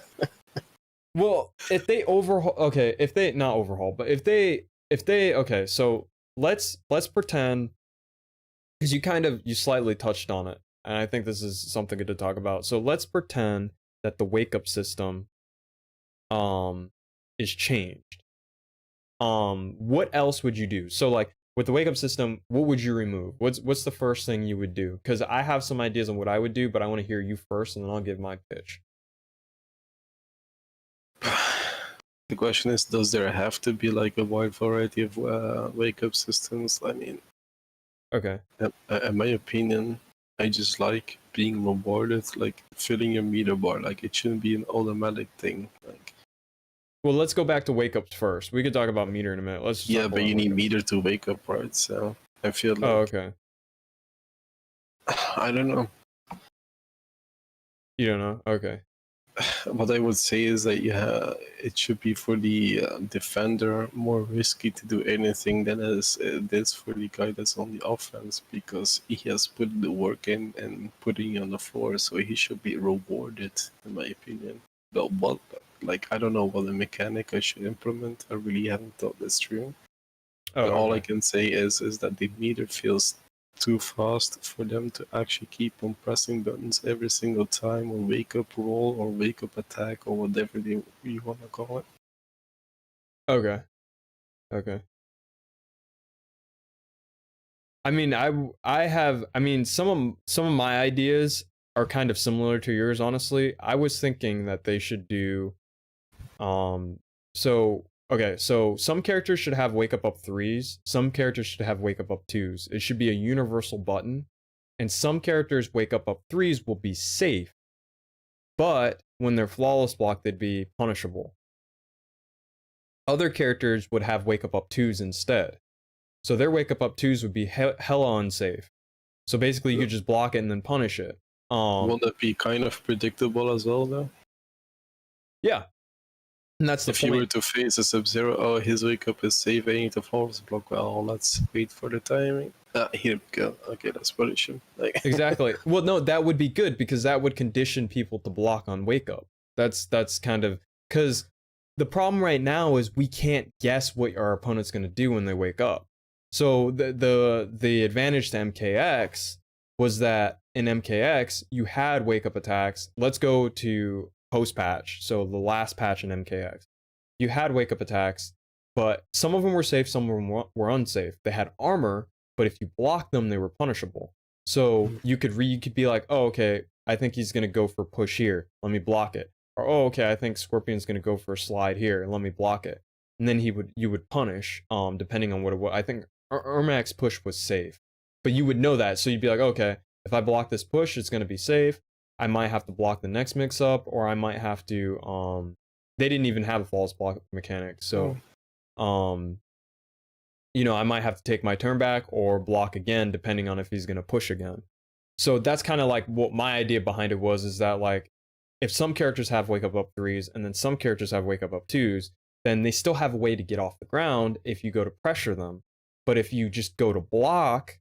Well, if they overhaul, okay, if they not overhaul, but if they okay, so let's pretend because you slightly touched on it, and I think this is something good to talk about. So let's pretend that the wake up system um is changed. What else would you do? So like with the wake up system, what would you remove? What's the first thing you would do? Because I have some ideas on what I would do, but I want to hear you first, and then I'll give my pitch. The question is, does there have to be like a wide variety of wake up systems? I mean, Okay. in my opinion, I just like being rewarded, like filling your meter bar. Like it shouldn't be an automatic thing. Like Well, let's go back to wake ups first. We could talk about meter in a minute. Let's just yeah, talk but about you wake need ups. meter to wake up, right? So I feel Oh, like okay. I don't know. You don't know? Okay. What I would say is that yeah, it should be for the defender more risky to do anything than it is for the guy that's on the offense, because he has put the work in and putting it on the floor, so he should be rewarded, in my opinion. But what, like, I don't know what the mechanic I should implement. I really haven't thought this through. Oh, But all I okay. can say is that the meter feels too fast for them to actually keep on pressing buttons every single time on wake up roll or wake up attack or whatever you want to call it. Okay. Okay. I mean, I mean, some of my ideas are kind of similar to yours, honestly. I was thinking that they should do, um, so, okay, so some characters should have wake up 3s, some characters should have wake up 2s. It should be a universal button, and some characters wake up 3s will be safe, but when they're flawless block, they'd be punishable. Other characters would have wake up 2s instead. So their wake up 2s would be hella unsafe. So basically, you could just block it and then punish it. Won't that be kind of predictable as well, though? Yeah, and that's the If you were point. to face a Sub-Zero, oh, his wake up is safe, I need to force block. Well, let's wait for the timing. Ah, here we go. Okay, let's punish him. Like, Exactly. Well, no, that would be good because that would condition people to block on wake up. That's kind of because the problem right now is we can't guess what our opponent's going to do when they wake up. So the advantage to MKX was that in MKX you had wake up attacks. Let's go to post patch. So the last patch in MKX, you had wake up attacks, but some of them were safe, some of them were unsafe. They had armor, but if you blocked them, they were punishable. So you could be like, oh, okay, I think he's gonna go for push here. Let me block it. Or oh, okay, I think Scorpion's gonna go for a slide here. Let me block it. And then you would punish, depending on what it was. I think Ermac's push was safe, but you would know that, so you'd be like, okay, if I block this push, it's gonna be safe. I might have to block the next mix up, or I might have to. They didn't even have a false block mechanic, so um I might have to take my turn back or block again, depending on if he's going to push again. So that's kind of like what my idea behind it was, is that like if some characters have wake up 3s and then some characters have wake up 2s, then they still have a way to get off the ground if you go to pressure them. But if you just go to block,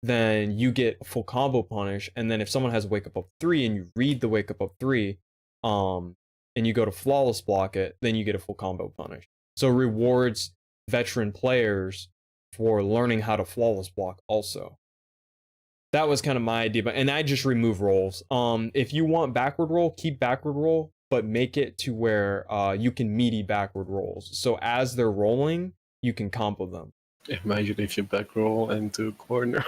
then you get a full combo punish. And then if someone has wake up 3 and you read the wake up 3, and you go to flawless block it, then you get a full combo punish. So it rewards veteran players for learning how to flawless block also. That was kind of my idea, and I just remove rolls. If you want backward roll, keep backward roll, but make it to where you can meaty backward rolls. So as they're rolling, you can combo them. imagine if you back roll into a corner.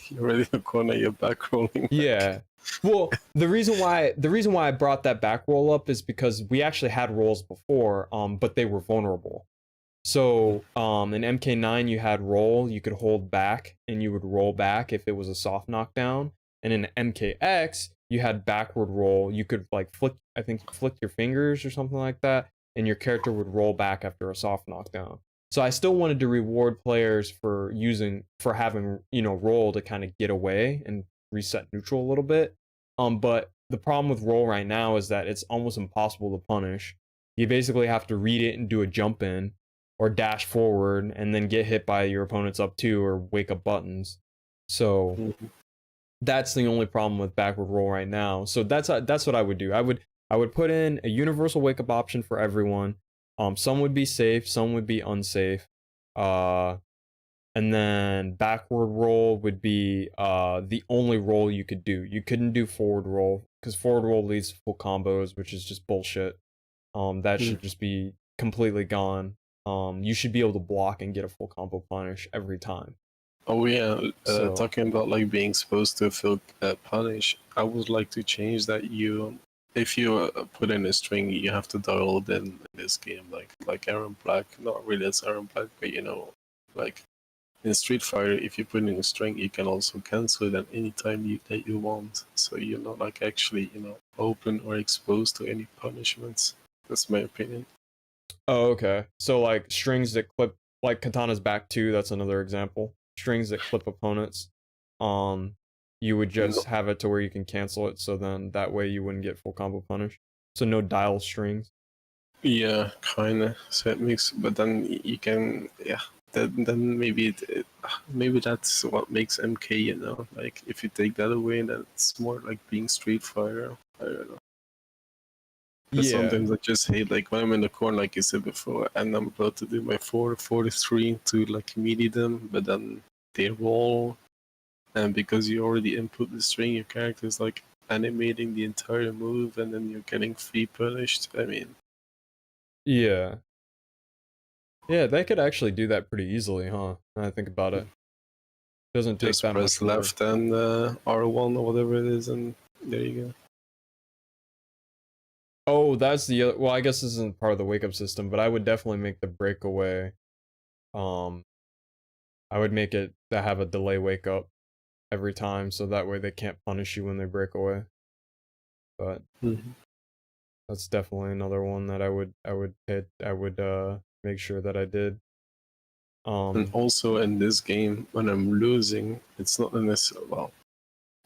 You're ready to corner, you're back rolling. Yeah. Well, the reason why I brought that back roll up is because we actually had rolls before, but they were vulnerable. So in MK9 you had roll, you could hold back and you would roll back if it was a soft knockdown. And in MKX you had backward roll. You could like flick your fingers or something like that, and your character would roll back after a soft knockdown. So I still wanted to reward players for having roll to kind of get away and reset neutral a little bit. But the problem with roll right now is that it's almost impossible to punish. You basically have to read it and do a jump in or dash forward and then get hit by your opponent's up 2 or wake up buttons. So that's the only problem with backward roll right now. So that's what I would do. I would put in a universal wake up option for everyone. Some would be safe, some would be unsafe. And then backward roll would be the only roll you could do. You couldn't do forward roll because forward roll leads to full combos, which is just bullshit. That should just be completely gone. You should be able to block and get a full combo punish every time. Oh yeah, talking about like being supposed to feel punish, I would like to change that. If you put in a string, you have to dial it in this game, like Aaron Black. Not really as Aaron Black, but like in Street Fighter, if you put in a string, you can also cancel it at any time that you want. So you're not like actually open or exposed to any punishments. That's my opinion. Oh, okay. So like strings that clip like Katana's back 2, that's another example. strings that clip opponents, you would just have it to where you can cancel it, so then that way you wouldn't get full combo punish. So no dial strings. Yeah, kinda. So it makes, but then you can, yeah. Then maybe that's what makes MK. You know, like if you take that away, then it's more like being Street Fighter. I don't know. Because Yeah. sometimes I just hate, like when I'm in the corner, like you said before, and I'm about to do my 4-43 to like melee them, but then they roll, and because you already input the string, your character is like animating the entire move, and then you're getting free punished. I mean, Yeah. Yeah, they could actually do that pretty easily, huh? When I think about it. Doesn't take just that much press work. left and R1 or whatever it is, and there you go. Oh, that's the other, well, I guess this isn't part of the wake up system, but I would definitely make the breakaway. Um, I would make it to have a delay wake up every time, so that way they can't punish you when they break away. But that's definitely another one that I would make sure that I did. And also in this game, when I'm losing, it's not necessarily, well,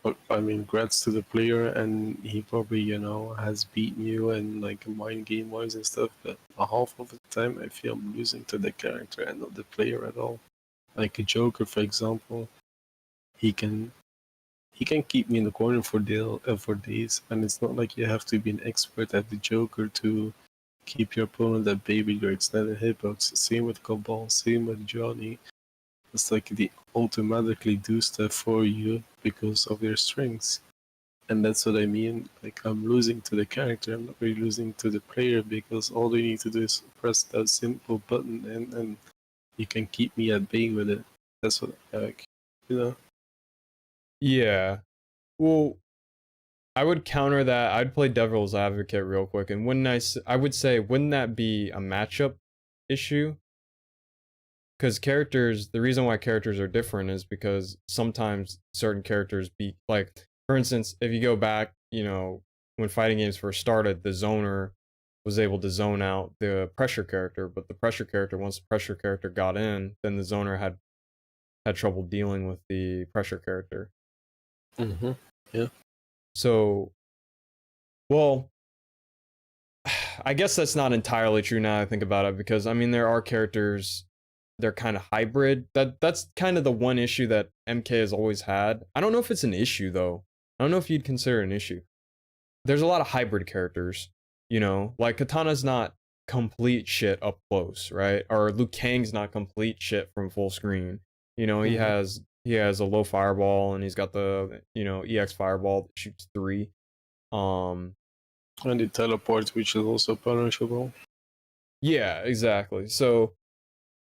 but I mean, congrats to the player, and he probably, you know, has beaten you and like mind game wise and stuff. But a half of the time, I feel I'm losing to the character and not the player at all. Like a Joker, for example, he can he can keep me in the corner for days, and it's not like you have to be an expert at the Joker to keep your opponent at baby your extended hitbox. Same with Cabal, same with Johnny. It's like they automatically do stuff for you because of their strengths. And that's what I mean. Like I'm losing to the character, I'm not really losing to the player because all they need to do is press that simple button and you can keep me at bay with it. That's what I like, you know? Yeah. Well, I would counter that. I'd play devil's advocate real quick, and I would say, wouldn't that be a matchup issue? Because characters, the reason why characters are different is because sometimes certain characters be like, for instance, if you go back, when fighting games first started, the zoner was able to zone out the pressure character, but the pressure character, once the pressure character got in, then the zoner had trouble dealing with the pressure character. Yeah. So, well, I guess that's not entirely true now I think about it, because I mean there are characters, they're kind of hybrid. That's kind of the one issue that MK has always had. I don't know if it's an issue though. I don't know if you'd consider it an issue. There's a lot of hybrid characters, like Katana's not complete shit up close, right? Or Liu Kang's not complete shit from full screen. He has a low fireball, and he's got the EX fireball that shoots 3. And it teleports, which is also punishable. Yeah, exactly. So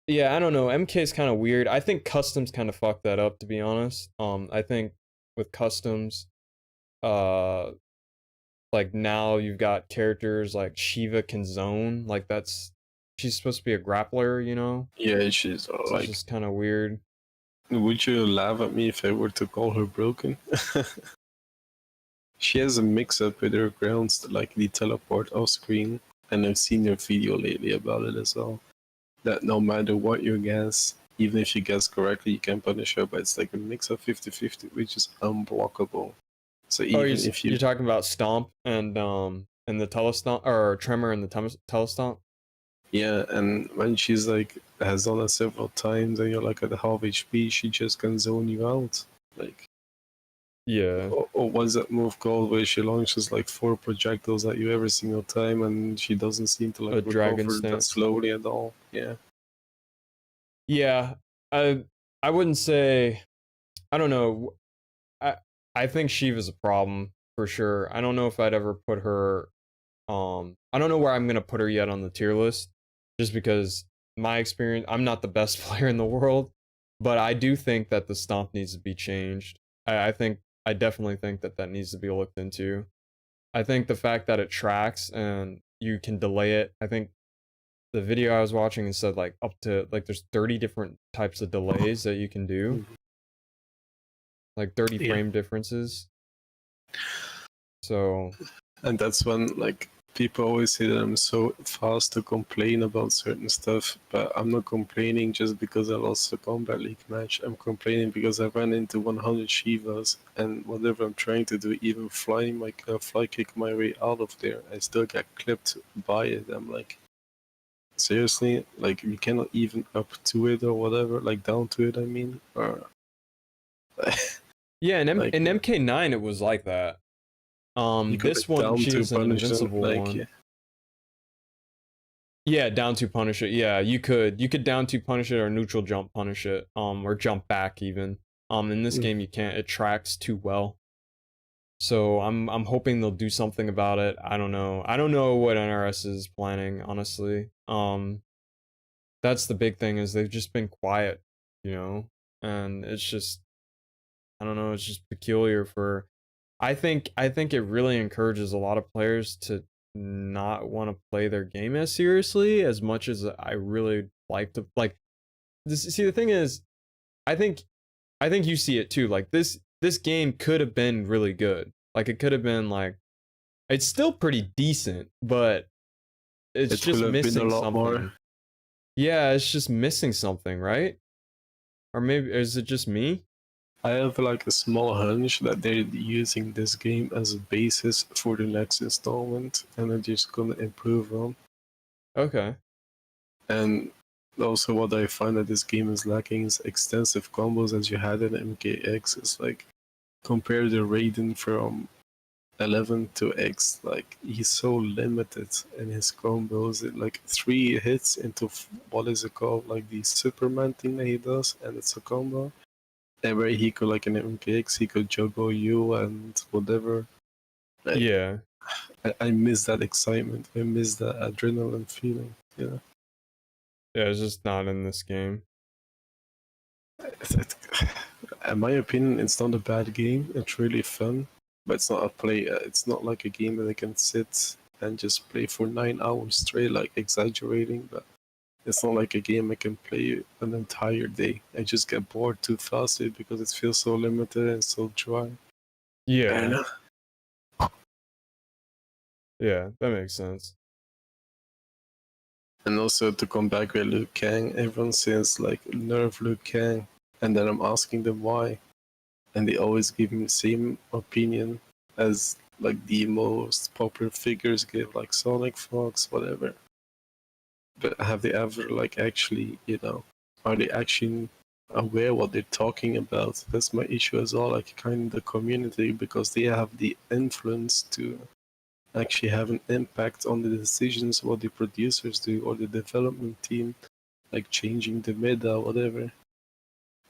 yeah, I don't know. MK's kind of weird. I think customs kind of fucked that up, to be honest. I think with customs, uh, like now you've got characters like Shiva can zone. Like she's supposed to be a grappler, Yeah, she's So it's like. just kind of weird. Would you laugh at me if I were to call her broken? She has a mix-up with her grounds, like the teleport off screen, and I've seen your video lately about it as well. That no matter what you guess, even if you guess correctly, you can punish her, but it's like a mix of 50-50, which is unblockable. So Oh, even if you're you, talking about Stomp and the telestomp, or Tremor and the telestomp? yeah, and when she's like has done it several times, and you're like at half HP, she just can zone you out. Like, Yeah, or what's that move called where she launches like 4 projectiles at you every single time, and she doesn't seem to like a dragon recover that stance. slowly at all? Yeah. Yeah, I wouldn't say. I don't know. I I think Shiva's a problem for sure. I don't know if I'd ever put her. I don't know where I'm gonna put her yet on the tier list, just because my experience. I'm not the best player in the world, but I do think that the stomp needs to be changed. I definitely think that needs to be looked into. I think the fact that it tracks and you can delay it. I think the video I was watching said like up to like there's 30 different types of delays that you can do, like 30 Yeah. frame differences. So And that's when like people always say that I'm so fast to complain about certain stuff, but I'm not complaining just because I lost a combat league match. I'm complaining because I ran into 100 Shivas, and whatever I'm trying to do, even flying my fly kick my way out of there, I still get clipped by it. I'm like, seriously, like you cannot even up to it or whatever, like down to it. I mean, or Yeah, like in MK9 it was like that. you could This one down she to is an punish them, invincible like one. Yeah, down to punish it. Yeah, you could down to punish it or neutral jump punish it. Or jump back even. In this mm, game you can't. It tracks too well. So I'm hoping they'll do something about it. I don't know. I don't know what NRS is planning, honestly. That's the big thing is they've just been quiet, you know? And it's just I don't know, it's just peculiar for I think it really encourages a lot of players to not want to play their game as seriously as much as I really like to like see the thing is I think I think you see it too. Like this game could have been really good. Like it could have been like it's still pretty decent, but it's it just could have been a missing lot more. something. Yeah, it's just missing something, right? Or maybe is it just me? I have like a small hunch that they're using this game as a basis for the next installment and they're just gonna improve on. Okay. And also what I find that this game is lacking is extensive combos as you had in MKX. It's like compare the Raiden from 11 to X, like he's so limited in his combos. It, like 3 hits into what is it called, like the Superman thing that he does, and it's a combo. And where he could like an MKX, he could juggle you and whatever. Like Yeah. I miss that excitement. I miss that adrenaline feeling. You know. Yeah, it's just not in this game. In my opinion, it's not a bad game. It's really fun, but it's not a play. It's not like a game that I can sit and just play for 9 hours straight, like exaggerating. But it's not like a game I can play an entire day. I just get bored too fast with it because it feels so limited and so dry. I don't Yeah. know. Yeah, that makes sense. And also to come back with Liu Kang, everyone says like nerf Liu Kang, and then I'm asking them why, and they always give me the same opinion as like the most popular figures give, like Sonic, Fox, whatever. But have they ever like actually, are they actually aware what they're talking about? That's my issue as well. Like kind of the community, because they have the influence to actually have an impact on the decisions what the producers do or the development team, like changing the meta, whatever.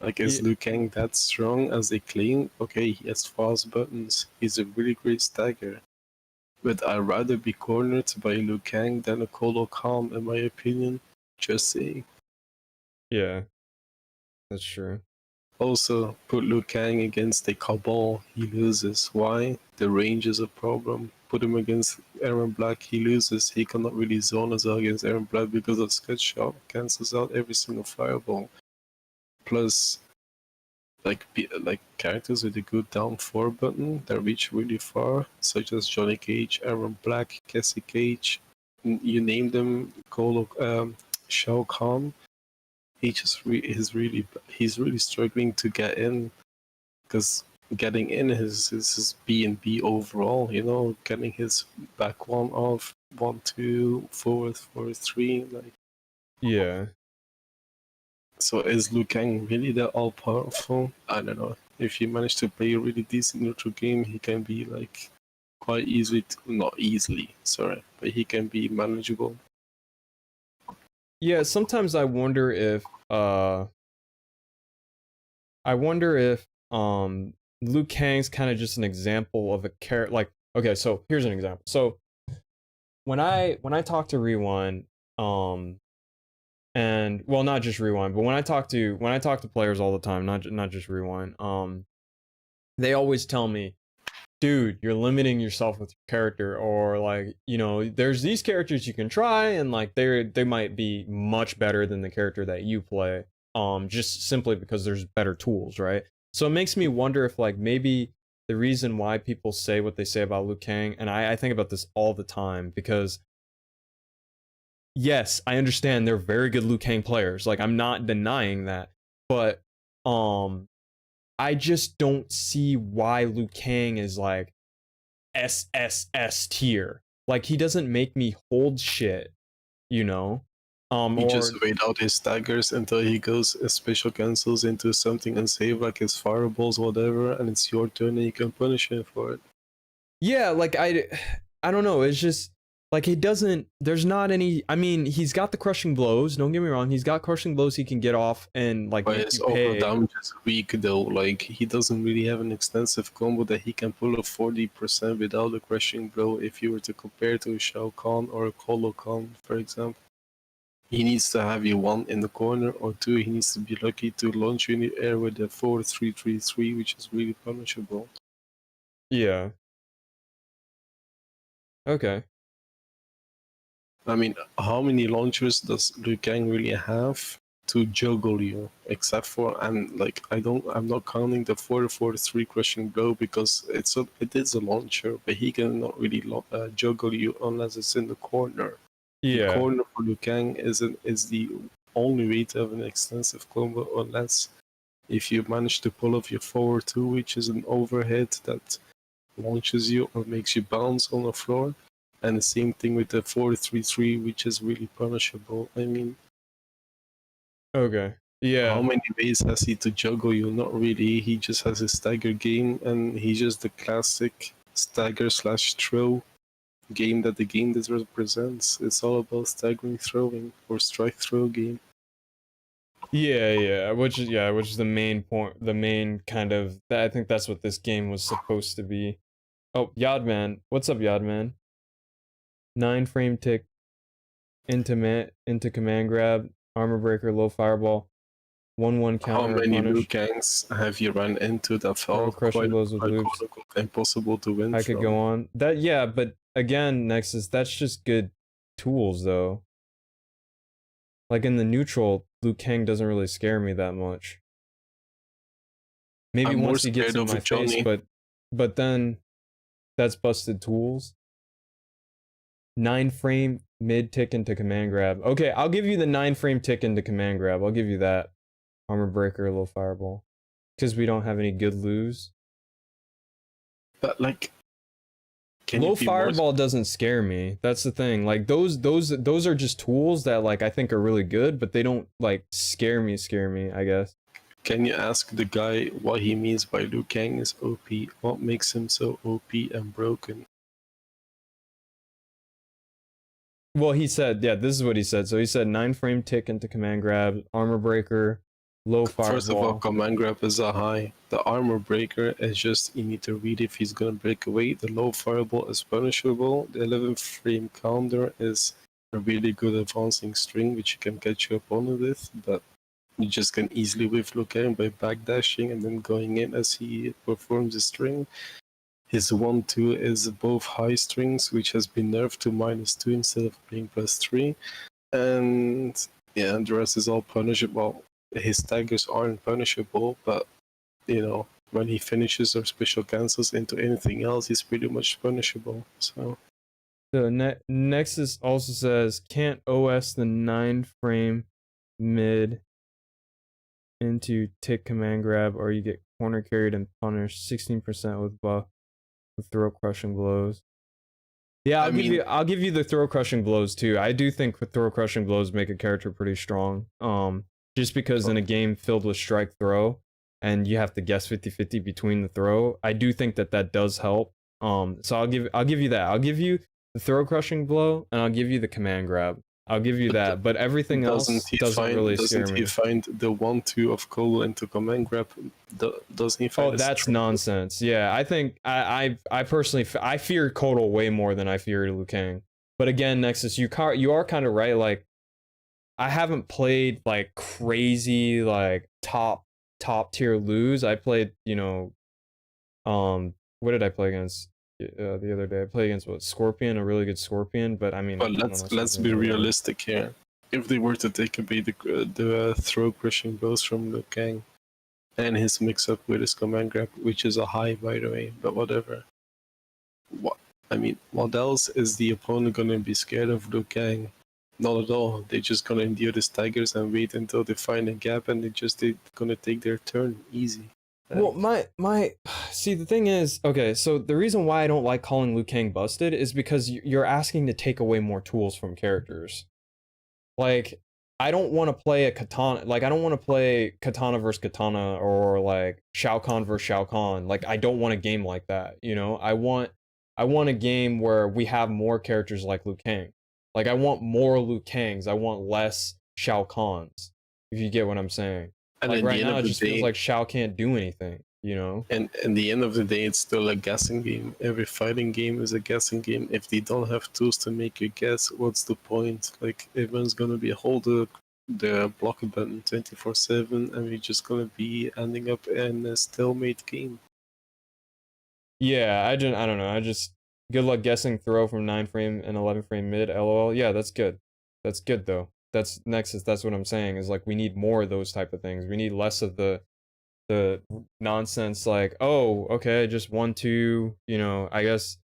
Like, is Yeah, Liu Kang that strong as they claim? Okay, he has fast buttons. He's a really great stagger. But I'd rather be cornered by Liu Kang than a Kolo Khan, in my opinion. Just saying. yeah, that's true. Also, put Liu Kang against a Cabal, he loses. Why? The range is a problem. Put him against Aaron Black, he loses. He cannot really zone us out against Aaron Black because of Sketch Shot. Cancels out every single fireball. Plus, like characters with a good down 4 button that reach really far, such as Johnny Cage, Aaron Black, Cassie Cage, you name them, Shao Kahn. He's really struggling to get in because getting in his B and B overall, getting his back one off, 1-2, forward 4-3, like. Yeah. So is Liu Kang really that all powerful? I don't know. If he managed to play a really decent neutral game, he can be like quite easily, not easily, sorry, but he can be manageable. Yeah, sometimes I wonder if Liu Kang's kind of just an example of a character like okay, so here's an example. So when I talk to Rewind, um and well not just Rewind, but when I talk to players all the time, not just Rewind, they always tell me, dude, you're limiting yourself with your character, or like, there's these characters you can try, and like they might be much better than the character that you play, just simply because there's better tools, right? So it makes me wonder if like maybe the reason why people say what they say about Liu Kang, and I think about this all the time because yes, I understand they're very good Liu Kang players. Like I'm not denying that, but um, I just don't see why Liu Kang is like SSS tier. Like he doesn't make me hold shit, you know. You Or just wait out his staggers until he goes special cancels into something unsafe like his fireballs, whatever, and it's your turn and you can punish him for it. yeah, like I don't know. It's just like he doesn't. There's not any. I mean, he's got the crushing blows. Don't get me wrong. He's got crushing blows he can get off and like But make his you overall pay. damage is weak though. Like he doesn't really have an extensive combo that he can pull a 40% without a crushing blow if you were to compare to a Shao Kahn or a Kolo Kahn, for example. He needs to have you one in the corner, or two, he needs to be lucky to launch you in the air with a 4-3-3-3, which is really punishable. Yeah. Okay. I mean, how many launchers does Liu Kang really have to juggle you? Except for, and like, I'm not counting the 4-4-3 crushing blow because it is a launcher, but he cannot really juggle you unless it's in the corner. The Yeah. corner for Liu Kang is the only way to have an extensive combo, unless if you manage to pull off your forward two, which is an overhead that launches you or makes you bounce on the floor. And the same thing with the 4-3-3, which is really punishable. I mean, Okay. how Yeah. many ways has he to juggle you? Not really. He just has a stagger game, and he's just the classic stagger slash throw game that the game this represents. It's all about staggering throwing or strike throw game. Yeah. Which is the main point. The main kind of. I think that's what this game was supposed to be. Oh, Yadman. What's up, Yadman? 9 frame tick into command grab, armor breaker, low fireball, 1/1 How counter many Liu punish, Kangs have you run into that throw felt crushing blows with quite loops. quote unquote impossible to win I could go from? on. That yeah, but again, Nexus, that's just good tools though. Like in the neutral, Liu Kang doesn't really scare me that much. Maybe I'm more once he gets scared in of a my face, Johnny. but then that's busted tools. 9 frame mid tick into command grab. Okay, I'll give you the 9 frame tick into command grab. I'll give you that. Armor breaker, low fireball. Because we don't have any good lose. But like, can you Low be more? fireball doesn't scare me. That's the thing. Like those are just tools that like I think are really good, but they don't like scare me, I guess. Can you ask the guy what he means by Liu Kang is OP? What makes him so OP and broken? Well, he said, yeah, this is what he said. So he said 9 frame tick into command grab, armor breaker, low First of all, fireball. command grab is a high. The armor breaker is just you need to read if he's gonna break away. The low fireball is punishable. The 11 frame counter is a really good advancing string which you can catch your opponent with, but you just can easily whiff Liu Kang by backdashing and then going in as he performs the string. His 1-2 is both high strings, which has been nerfed to -2 instead of being +3. And yeah, the rest is all punishable. His staggers aren't punishable, but you know, when he finishes or special cancels into anything else, he's pretty much punishable. So The Nexus also says can't OS the 9 frame mid into tick command grab or you get corner carried and punished 16% with buff with throw crushing blows. Yeah, I'll give you the throw crushing blows too. I do think throw crushing blows make a character pretty strong. Just because in a game filled with strike throw and you have to guess 50-50 between the throw, I do think that does help. So I'll give you that. I'll give you the throw crushing blow and I'll give you the command grab. I'll give you that, but everything else doesn't really scare me. Doesn't he find the 1-2 of Cole into command grab? Doesn't he find? Oh, that's nonsense. Yeah, I think I personally I fear Kotal way more than I fear Liu Kang. But again, Nexus, you are kind of right. Like I haven't played like crazy like top tier Lus. I played what did I play against the other day? I played against what, Scorpion, a really good Scorpion. But I mean, But let's be realistic here. If they were to take away the throw crushing blows from Liu Kang, and his mix-up with his command grab, which is a high, by the way, but whatever. What I mean, what else is the opponent gonna be scared of Liu Kang? Not at all. They're just gonna endure the staggers and wait until they find a gap, and they're gonna take their turn easy. Well, And my see, the thing is, okay, so the reason why I don't like calling Liu Kang busted is because you're asking to take away more tools from characters. Like, I don't want to play a katana, like I don't want to play katana versus katana or like Shao Kahn versus Shao Kahn. Like, I don't want a game like that, you know? I want a game where we have more characters like Liu Kang. Like, I want more Liu Kangs. I want less Shao Kahns. If you get what I'm saying. and Like at the right end now, of it the just feels day, like Shao can't do anything, you know? and at the end of the day, it's still a guessing game. Every fighting game is a guessing game. If they don't have tools to make you guess, what's the point? Like everyone's gonna be hold the block button 24/7, and we're just gonna be ending up in a stalemate game. Yeah, I don't know. I just good luck guessing throw from 9 frame and 11 frame mid. LOL. Yeah, that's good. That's good though. That's Nexus. That's what I'm saying. Is like we need more of those type of things. We need less of the nonsense like, oh, okay, just 1-2, you know, I guess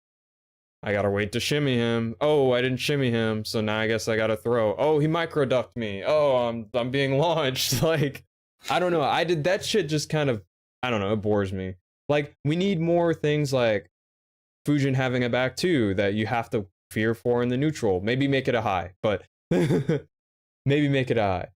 I gotta wait to shimmy him. Oh, I didn't shimmy him, so now I guess I gotta throw. Oh, he micro ducked me. Oh, I'm being launched. Like, I don't know. I did that shit just kind of, I don't know, it bores me. Like, we need more things like Fujin having a back two that you have to fear for in the neutral. Maybe make it a high, but maybe make it a high.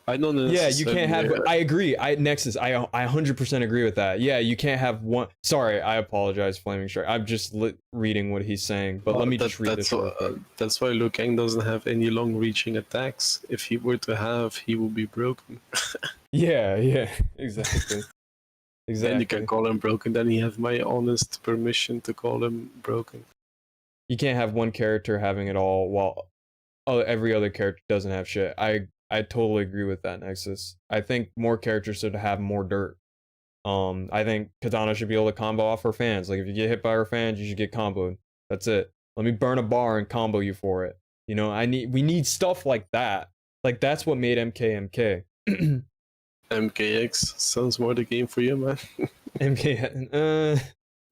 I don't Yeah, you can't necessarily. have. I agree. Nexus. I 100% agree with that. Yeah, you can't have one. Sorry, I apologize, Flamingstrike. I'm just reading what he's saying, but let me just read this real quick. That's why Liu Kang doesn't have any long-reaching attacks. If he were to have, he would be broken. Yeah, exactly, Then you can exactly. call him broken. Then you have my honest permission to call him broken. You can't have one character having it all while every other character doesn't have shit. I totally agree with that, Nexus. I think more characters should have more dirt. I think Katana should be able to combo off her fans. Like if you get hit by her fans, you should get comboed. That's it. Let me burn a bar and combo you for it. You know, we need stuff like that. Like that's what made MK. MKX sounds more the game for you, man. MK,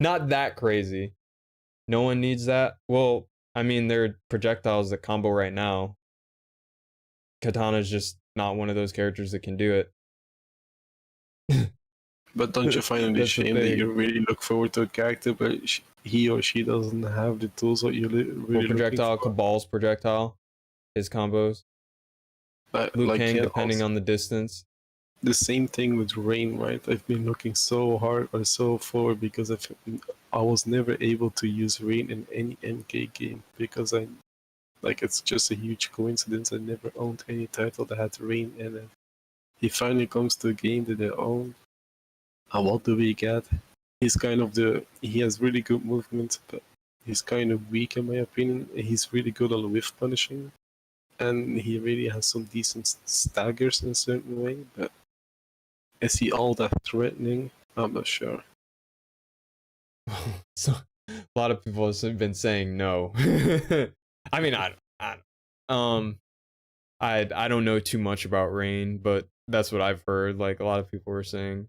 not that crazy. No one needs that. Well, I mean, there are projectiles that combo right now. Katana's just not one of those characters that can do it. But don't you find it a shame that you really look forward to a character, but he or she doesn't have the tools that you're really projectile, looking for? Cabal's projectile, his combos. Liu Like Kang, yeah, depending also, on the distance. the same thing with Rain, right? I've been looking so hard or so forward because I was never able to use Rain in any MK game because it's just a huge coincidence. I never owned any title that had Rain in it. He finally comes to a game that I own. And what do we get? He has really good movement, but he's kind of weak in my opinion. He's really good on whiff punishing, and he really has some decent staggers in a certain way, but is he all that threatening? I'm not sure. So a lot of people have been saying no. I mean, I don't know too much about Rain, but that's what I've heard. Like a lot of people were saying.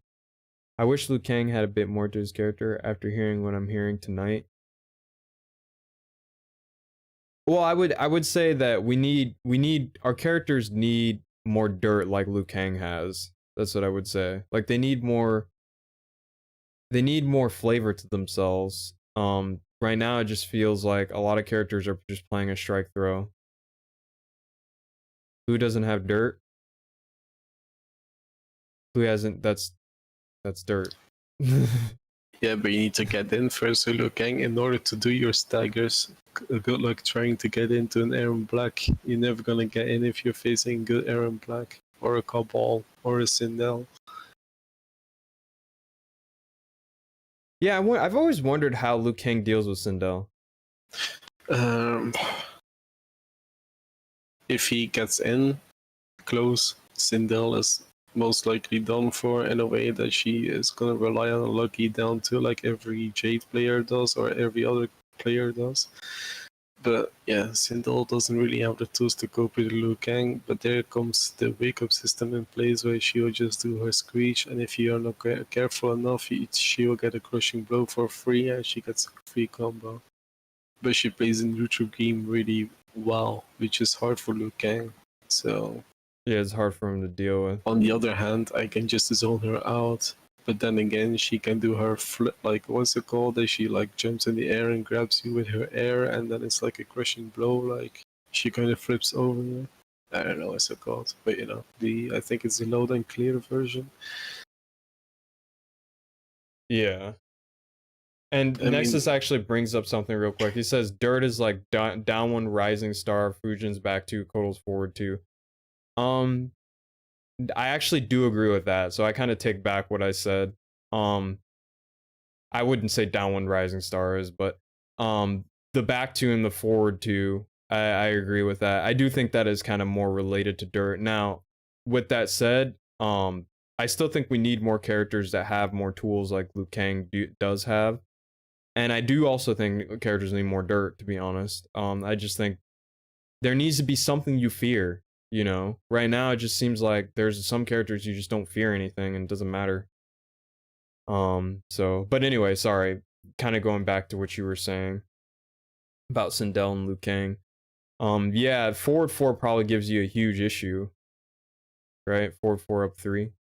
I wish Liu Kang had a bit more to his character after hearing what I'm hearing tonight. Well, I would say that we need our characters need more dirt like Liu Kang has. That's what I would say. Like they need more flavor to themselves. Right now it just feels like a lot of characters are just playing a strike throw. Who doesn't have dirt? Who hasn't? That's dirt. Yeah, but you need to get in first, so Liu Kang, in order to do your staggers. Good luck trying to get into an Aaron Black. You're never gonna get in if you're facing good Aaron Black, or a Cabal, or a Sindel. Yeah, I've always wondered how Liu Kang deals with Sindel. Um, if he gets in close, Sindel is most likely done for in a way that she is gonna rely on a lucky down to like every Jade player does or every other player does. But yeah, Sindel doesn't really have the tools to cope with Liu Kang, but there comes the wake up system in place where she will just do her screech, and if you are not careful enough, she will get a crushing blow for free and she gets a free combo. But she plays the neutral game really well, which is hard for Liu Kang. So Yeah, it's hard for him to deal with. on the other hand, I can just zone her out. But then again, she can do her flip, like what's it called? That she like jumps in the air and grabs you with her air, and then it's like a crushing blow. Like she kind of flips over you. I don't know what's it called, but you know, I think it's the load and clear version. Yeah. And I mean, Nexus actually brings up something real quick. He says Dirt is like down one rising star, Fujin's back two, Kotal's forward two. Um, I actually do agree with that. So I kind of take back what I said. Um, I wouldn't say down one rising stars, but the back two and the forward two, I agree with that. I do think that is kind of more related to Dirt. Now, with that said, I still think we need more characters that have more tools like Liu Kang does have. And I do also think characters need more dirt, to be honest. I just think there needs to be something you fear, you know? Right now, it just seems like there's some characters you just don't fear anything and it doesn't matter. But anyway, sorry. Kind of going back to what you were saying about Sindel and Liu Kang. Yeah, forward four probably gives you a huge issue, right? Forward four up three.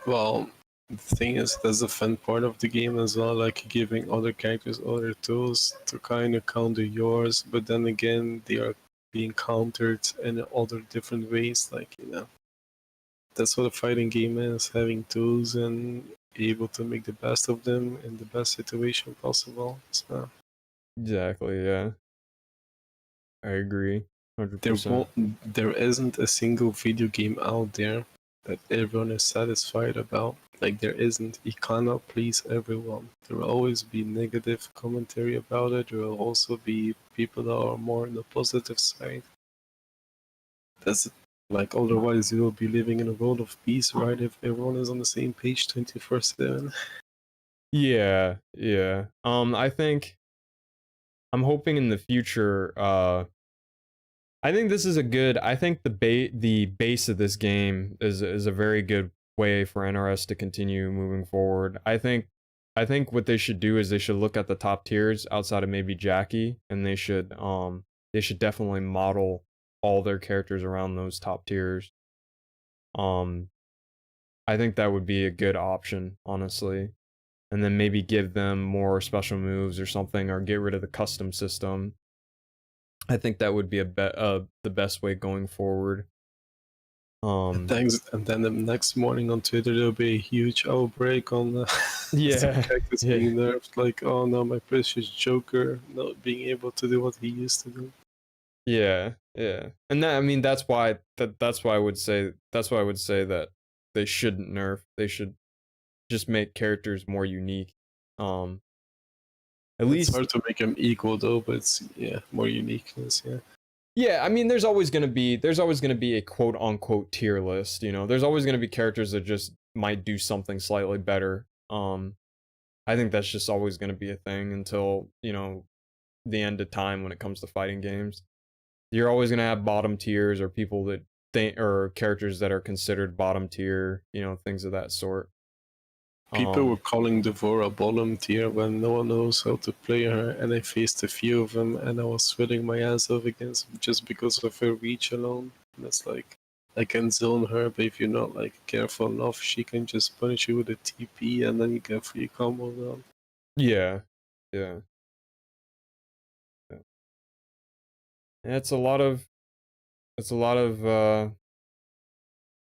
well, the thing is, that's the fun part of the game as well, like giving other characters other tools to kind of counter yours, but then again, they are being countered in other different ways, like, you know. That's what a fighting game is, having tools and able to make the best of them in the best situation possible. So Exactly, yeah. I agree. there 100%. won't, there isn't a single video game out there that everyone is satisfied about. Like there isn't. You cannot please everyone. There will always be negative commentary about it. There will also be people that are more on the positive side. That's like otherwise you will be living in a world of peace, right? If everyone is on the same page 24/7. Yeah, yeah. I think I'm hoping in the future, I think this is a good. I think the base of this game is a very good way for NRS to continue moving forward. I think what they should do is they should look at the top tiers outside of maybe Jackie, and they should definitely model all their characters around those top tiers. Um, I think that would be a good option, honestly. And then maybe give them more special moves or something, or get rid of the custom system. I think that would be the best way going forward. Thanks. And then the next morning on Twitter, there'll be a huge outbreak on some Yeah, characters yeah, being nerfed. Like, oh no, my precious Joker not being able to do what he used to do. yeah, yeah. And that I mean that's why I would say that they shouldn't nerf. They should just make characters more unique. Um, at It's least hard to make them equal though, but it's yeah, more uniqueness. Yeah. yeah. I mean, there's always gonna be a quote unquote tier list. You know, there's always gonna be characters that just might do something slightly better. I think that's just always gonna be a thing until you know the end of time when it comes to fighting games. You're always gonna have bottom tiers or people that think or characters that are considered bottom tier, you know, things of that sort. People were Um, calling Devora bottom tier when no one knows how to play her, and I faced a few of them, and I was sweating my ass off against just because of her reach alone. And it's like I can zone her, but if you're not like careful enough, she can just punish you with a TP, and then you get free combo down. yeah, yeah, yeah. And it's a lot of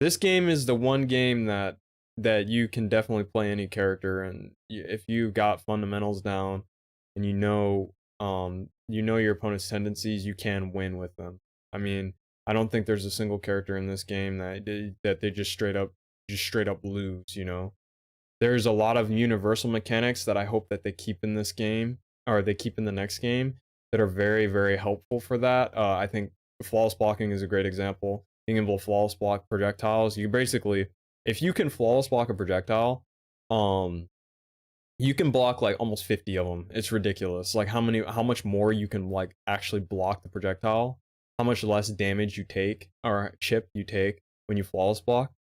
this game is the one game that you can definitely play any character, and if you got fundamentals down and you know your opponent's tendencies, you can win with them. I mean, I don't think there's a single character in this game that they just straight up lose, you know. There's a lot of universal mechanics that I hope that they keep in this game or they keep in the next game that are very very helpful for that. I think flawless blocking is a great example. Being able to flawless block projectiles, you basically if you can flawless block a projectile, um, you can block like almost 50 of them. It's ridiculous. Like how much more you can like actually block the projectile, how much less damage you take or chip you take when you flawless block.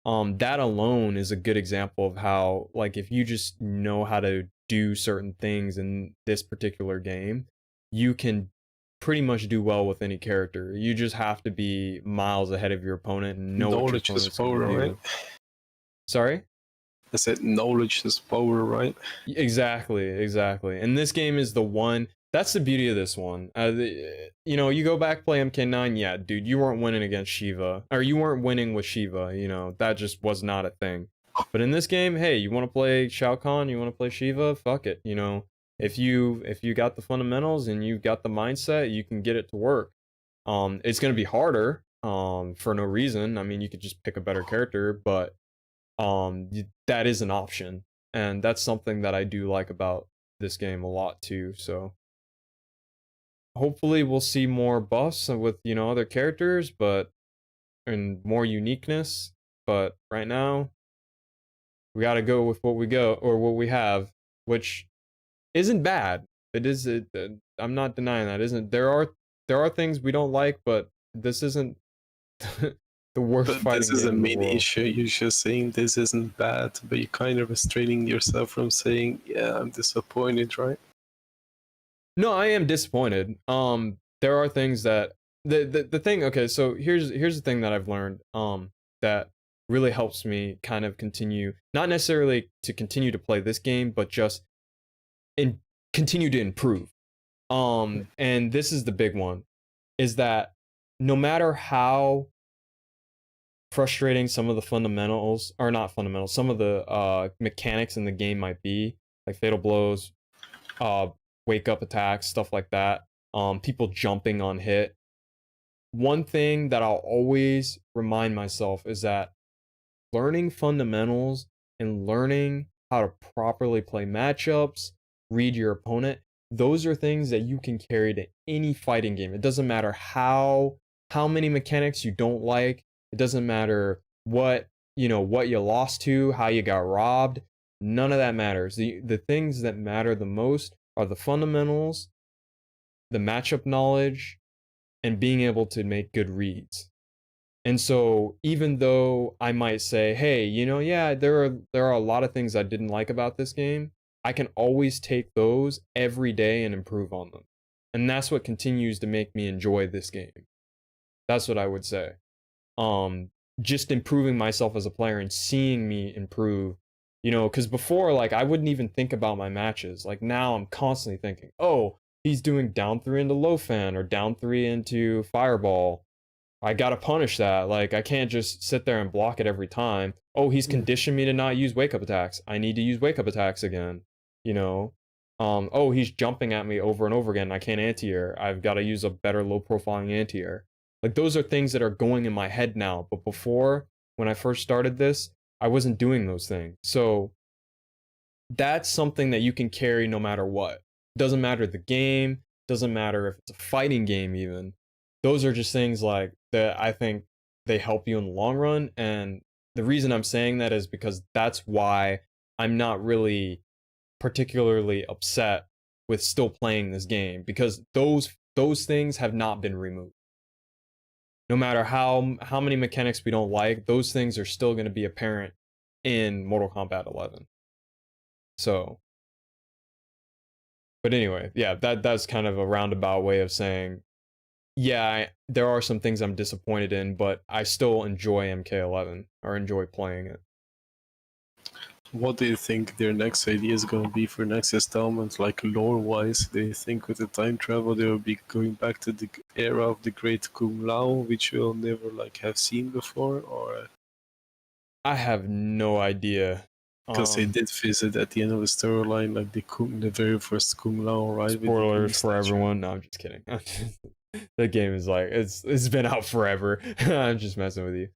That alone is a good example of how, like, if you just know how to do certain things in this particular game, you can pretty much do well with any character. You just have to be miles ahead of your opponent and know what your Knowledge is opponent's going to power, right? do. Sorry? I said knowledge is power, right? Exactly. And this game is the one. That's the beauty of this one. You know, you go back play MK9, yeah, dude, you weren't winning against Shiva, or you weren't winning with Shiva. You know, that just was not a thing. But in this game, hey, you want to play Shao Kahn, you want to play Shiva, fuck it. You know, if you got the fundamentals and you got the mindset, you can get it to work. It's gonna be harder, for no reason. I mean, you could just pick a better character, but that is an option, and that's something that I do like about this game a lot too. So hopefully we'll see more buffs with, you know, other characters, but and more uniqueness. But right now we got to go with what we go or what we have, which isn't bad. It is. I'm not denying that. Isn't there are things we don't like, but this isn't the worst But this fighting is a game in the main world. issue. You're just saying this isn't bad, but you're kind of restraining yourself from saying, yeah, I'm disappointed, right? No, I am disappointed. There are things that the thing. Okay, so here's the thing that I've learned. That really helps me kind of continue, not necessarily to continue to play this game, but just in continue to improve. And this is the big one, is that no matter how frustrating some of the fundamentals, or not fundamentals, some of the mechanics in the game might be, like fatal blows, uh wake up attacks, stuff like that, people jumping on hit. One thing that I'll always remind myself is that learning fundamentals and learning how to properly play matchups, read your opponent, those are things that you can carry to any fighting game. It doesn't matter how many mechanics you don't like. It doesn't matter what, you know, what you lost to, how you got robbed. None of that matters. The things that matter the most are the fundamentals, the matchup knowledge, and being able to make good reads. And so even though I might say, hey, you know, yeah, there are a lot of things I didn't like about this game, I can always take those every day and improve on them. And that's what continues to make me enjoy this game. That's what I would say. Um just improving myself as a player and seeing me improve, you know, because before, like, I wouldn't even think about my matches. Like now I'm constantly thinking, oh, he's doing down three into low fan or down three into fireball. I gotta punish that. Like, I can't just sit there and block it every time. Oh, he's conditioned me to not use wake up attacks. I need to use wake up attacks again. You know? Oh, he's jumping at me over and over again. I can't anti-air. I've got to use a better low profiling anti-air. Like, those are things that are going in my head now. But before, when I first started this, I wasn't doing those things. So that's something that you can carry no matter what. Doesn't matter the game, doesn't matter if it's a fighting game even. Those are just things like that I think they help you in the long run. And the reason I'm saying that is because that's why I'm not really particularly upset with still playing this game, because those things have not been removed. No matter how many mechanics we don't like, those things are still going to be apparent in Mortal Kombat 11. So, but anyway, yeah, that's kind of a roundabout way of saying, yeah, there are some things I'm disappointed in, but I still enjoy MK11 or enjoy playing it. What do you think their next idea is going to be for next installment, like lore-wise? Do you think with the time travel they will be going back to the era of the Great Kung Lao, which we'll never like have seen before, or I have no idea. because they did visit at the end of the storyline, like the very first Kung Lao, right? With the Spoilers police for statue. everyone. No, I'm just kidding. The game is like, it's been out forever. I'm just messing with you.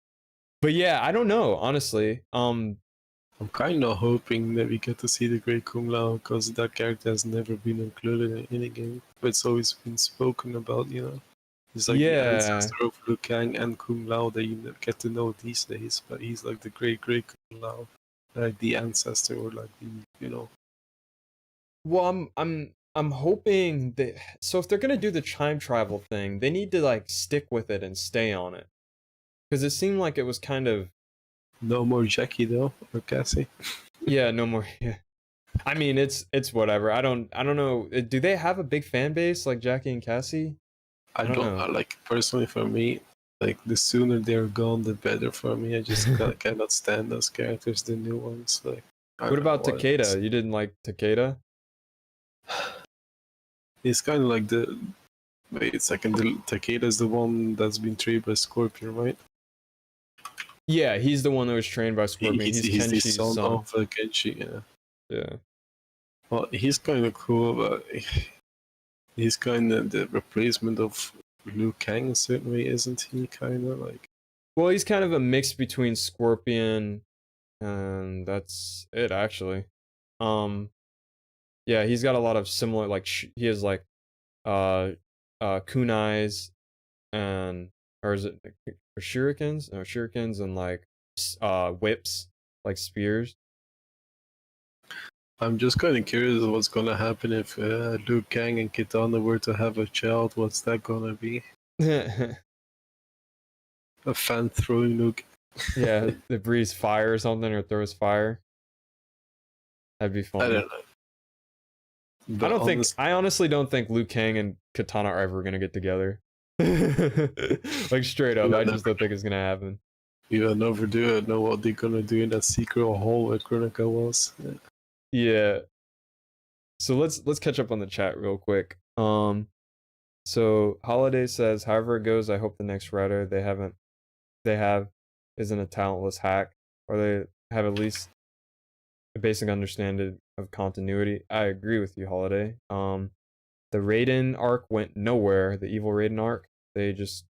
But yeah, I don't know, honestly. I'm kind of hoping that we get to see the Great Kung Lao, because that character has never been included in any game, but it's always been spoken about, you know. He's like the Yeah, ancestor of Liu Kang and Kung Lao that you get to know these days, but he's like the great Kung Lao, like the ancestor, or like the, you know. Well, I'm hoping that, so if they're gonna do the time travel thing, they need to like stick with it and stay on it. Because it seemed like it was kind of, No more Jackie though, or Cassie. yeah, no more. Yeah. I mean, it's whatever. I don't know. Do they have a big fan base like Jackie and Cassie? I I don't don't know. like personally for me. Like the sooner they're gone, the better for me. I just cannot stand those characters, the new ones. Like I What don't know about what it is. Takeda? You didn't like Takeda? It's kind of like the wait a second. The Takeda's the one that's been trained by Scorpion, right? Yeah, he's the one that was trained by Scorpion. He's He's the Kenshi's son son. of Kenshi. Yeah. Yeah. Well, he's kind of cool, but he's kind of the replacement of Liu Kang in a certain way, isn't he? Kind of like. Well, he's kind of a mix between Scorpion and that's it actually. Um, yeah, he's got a lot of similar like he has like uh kunais and or is it shurikens? No, shurikens and like whips, like spears. I'm just kind of curious what's gonna happen if Liu Kang and Kitana were to have a child. What's that gonna be? A fan throwing Liu Yeah, it breathes fire or something or throws fire. That'd be I funny. don't know. But I honestly don't think Liu Kang and Katana are ever gonna get together. Like straight up, I just don't think it's gonna happen. you'll never do it. Know what they're gonna do in that secret hole where Kronika was. Yeah. Yeah. So let's catch up on the chat real quick. So Holiday says, however it goes, I hope the next writer they have isn't a talentless hack, or they have at least a basic understanding of continuity. I agree with you, Holiday. The Raiden arc went nowhere. The evil Raiden arc, they just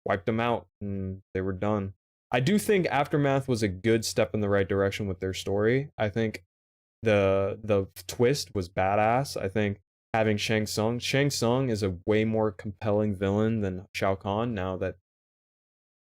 wiped them out and they were done. I do think Aftermath was a good step in the right direction with their story. I think the twist was badass. I think having Shang Tsung is a way more compelling villain than Shao Kahn now that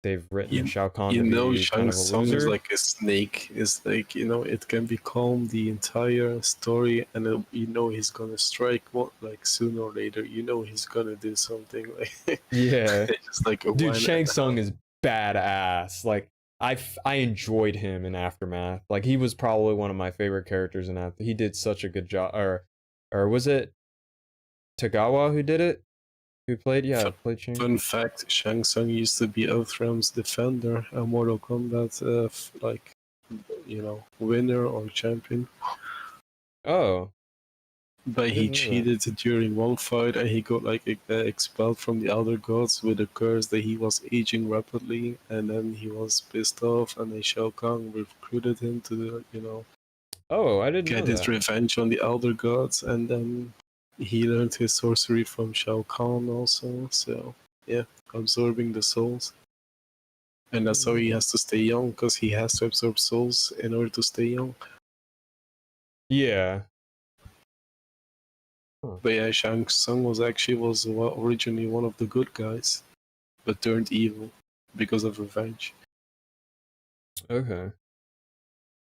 they've written You, Shao Kahn you to know, be kind Shang of a Tsung is loser. like a snake. It's like it can be calm the entire story, and he's gonna strike. What like sooner or later, he's gonna do something. Like Yeah. just like a Dude, one Shang and a half. Tsung is badass. Like I enjoyed him in Aftermath. Like he was probably one of my favorite characters in Aftermath. He did such a good job. Or was it Tagawa who did it? Who played? Yeah, Fun, played Shang. fun fact: Shang Tsung used to be Outram's defender, a Mortal Kombat winner or champion. Oh, But I he didn't know that. cheated during one fight, and he got expelled from the Elder Gods with a curse that he was aging rapidly, and then he was pissed off, and then Shao Kahn recruited him to Oh, I didn't know get his that. revenge on the Elder Gods, and then he learned his sorcery from Shao Kahn also. So yeah, absorbing the souls, and I that's didn't how know he that. has to stay young, because he has to absorb souls in order to stay young. Yeah. Huh. But yeah, Shang Tsung was originally one of the good guys, but turned evil because of revenge. Okay.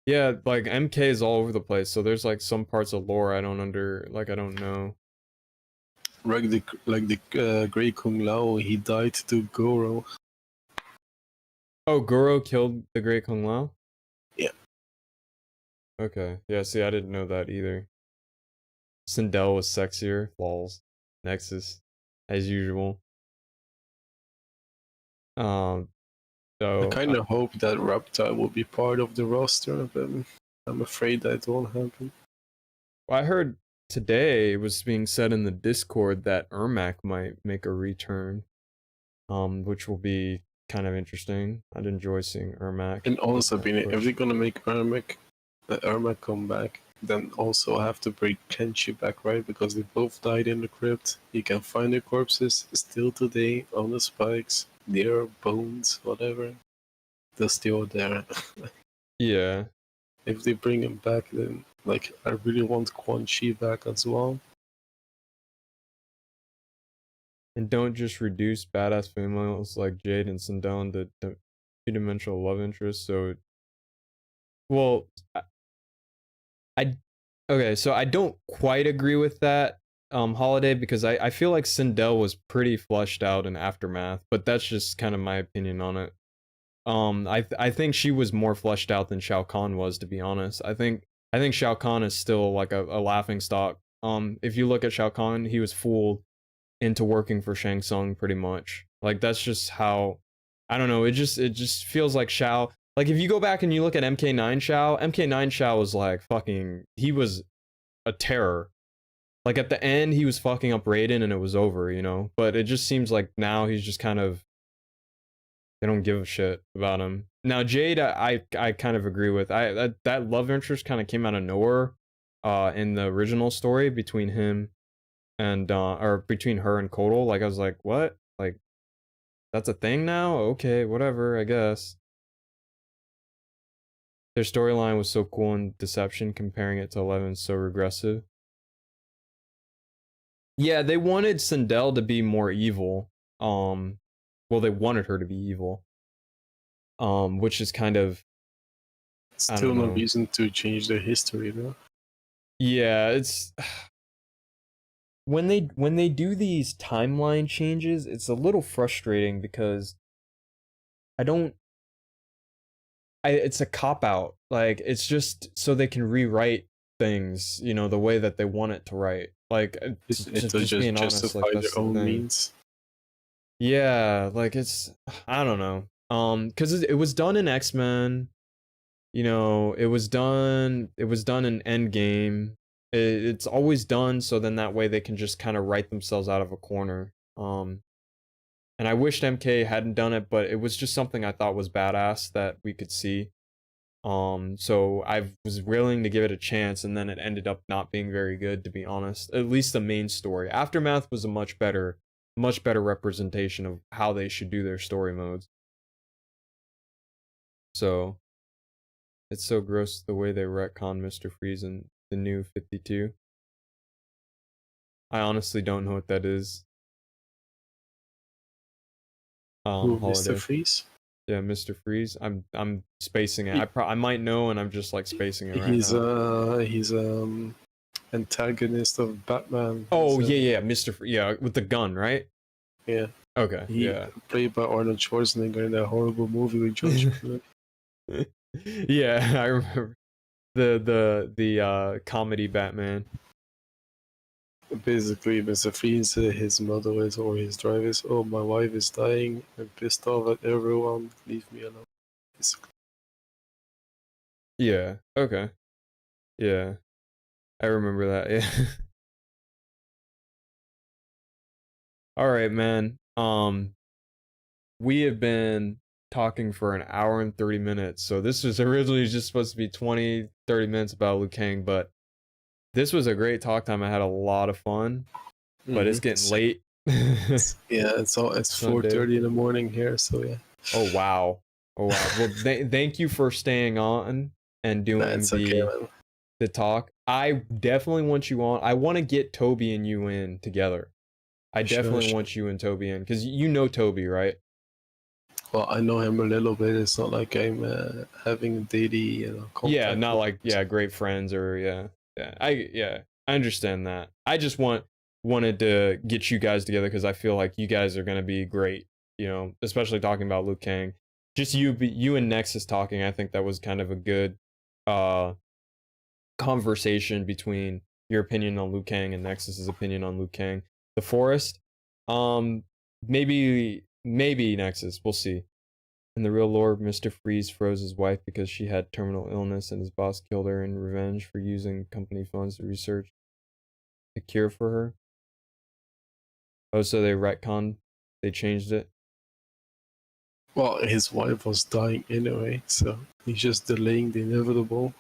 Yeah, like MK is all over the place. So there's like some parts of lore I don't know. Like the Great Kung Lao, he died to Goro. Oh, Goro killed the Great Kung Lao? Yeah. Okay. Yeah, see, I didn't know that either. Sindel was sexier. Lols. Nexus. As usual. Um, I so kind of hope that Reptile will be part of the roster, but I'm afraid that won't happen. I heard today it was being said in the Discord that Ermac might make a return. Which will be kind of interesting. I'd enjoy seeing Ermac And get also, more if they're push. gonna make Ermac come back, then also have to bring Kenshi back, right? Because they both died in the crypt. You can find their corpses still today on the spikes, near bones, whatever. They're still there. Yeah. If they bring him back, then like I really want Quan Chi back as well. And don't just reduce badass females like Jade and Sindel to two-dimensional love interests. So, well, I Okay, so I don't quite agree with that, Holiday, because I feel like Sindel was pretty fleshed out in Aftermath, but that's just kind of my opinion on it. I think she was more fleshed out than Shao Kahn was, to be honest. I think Shao Kahn is still like a laughing stock. If you look at Shao Kahn, he was fooled into working for Shang Tsung pretty much. Like that's just how, I don't know. It just feels like Shao. Like if you go back and you look at MK9 Shao, MK9 Shao was like fucking. He was a terror. Like at the end, he was fucking up Raiden and it was over, you know. But it just seems like now he's just kind of, they don't give a shit about him. Now Jade, I kind of agree with. That love interest kind of came out of nowhere, in the original story between him and or between her and Kotal. Like I was like, what? Like that's a thing now? Okay, whatever, I guess. Their storyline was so cool in Deception, comparing it to 11 so regressive. Yeah, they wanted Sindel to be more evil. Well, they wanted her to be evil. Which is kind of, I Still don't no know. reason to change their history, though. Yeah, it's when they do these timeline changes, it's a little frustrating because I don't it's a cop out. Like it's just so they can rewrite things, you know, the way that they want it to write. Like It will just just being honest, like justify that's their the own thing. means. Yeah, like it's, I don't know. Cuz it was done in X-Men, you know, it was done in Endgame. It's always done so then that way they can just kind of write themselves out of a corner. And I wished MK hadn't done it, but it was just something I thought was badass that we could see. So I was willing to give it a chance, and then it ended up not being very good, to be honest. At least the main story. Aftermath was a much better representation of how they should do their story modes. So it's so gross the way they retcon Mr. Freeze in the new 52. I honestly don't know what that is. Who, Mr. Holiday. Freeze? Yeah, Mr. Freeze. I'm spacing it. He, I might know, and I'm just like spacing it right he's now. antagonist of Batman. Oh yeah, yeah, Mr. Yeah, with the gun, right? Yeah. Okay, He yeah. played by Arnold Schwarzenegger in that horrible movie with George Clooney. Yeah, I remember the comedy Batman. Basically, Mr. Freeze, his motto is, or his drive is, "Oh, my wife is dying. I'm pissed off at everyone. Leave me alone." Basically. Yeah. Okay. Yeah, I remember that. Yeah. All right, man. We have been talking for an hour and 30 minutes. So this was originally just supposed to be 20, 30 minutes about Liu Kang, but this was a great talk time. I had a lot of fun, but it's getting late. Yeah, it's 4:30 in the morning here, so yeah. Oh wow. Oh wow. Well, thank you for staying on and doing That's okay, man. the talk. I definitely want you on. I want to get Toby and you in together. I definitely Sure. want you and Toby in because you know Toby, right? Well, I know him a little bit. It's not like I'm having daily, contact. Yeah, not with like, yeah, great friends or yeah. I understand that. I just wanted to get you guys together because I feel like you guys are gonna be great. You know, especially talking about Liu Kang. Just you and Nexus talking. I think that was kind of a good uh conversation between your opinion on Liu Kang and Nexus's opinion on Liu Kang. The Forest, um, maybe Nexus. We'll see. In the real lore, Mr. Freeze froze his wife because she had terminal illness and his boss killed her in revenge for using company funds to research a cure for her. Oh, so they retconned, they changed it. Well, his wife was dying anyway, so he's just delaying the inevitable.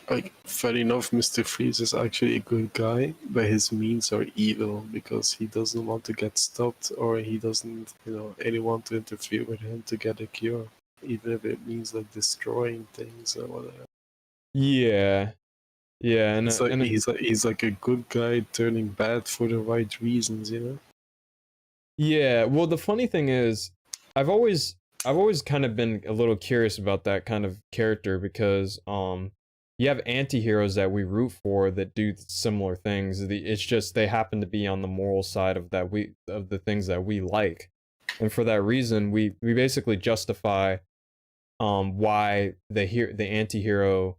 Like, fair enough, Mr. Freeze is actually a good guy, but his means are evil because he doesn't want to get stopped or he doesn't, anyone to interfere with him to get a cure, even if it means like destroying things or whatever. Yeah, yeah, It's like he's like a good guy turning bad for the right reasons, Yeah. Well, the funny thing is, I've always I've always kind of been a little curious about that kind of character because you have anti-heroes that we root for that do similar things. It's just they happen to be on the moral side of the things that we like. And for that reason, we basically justify why the anti-hero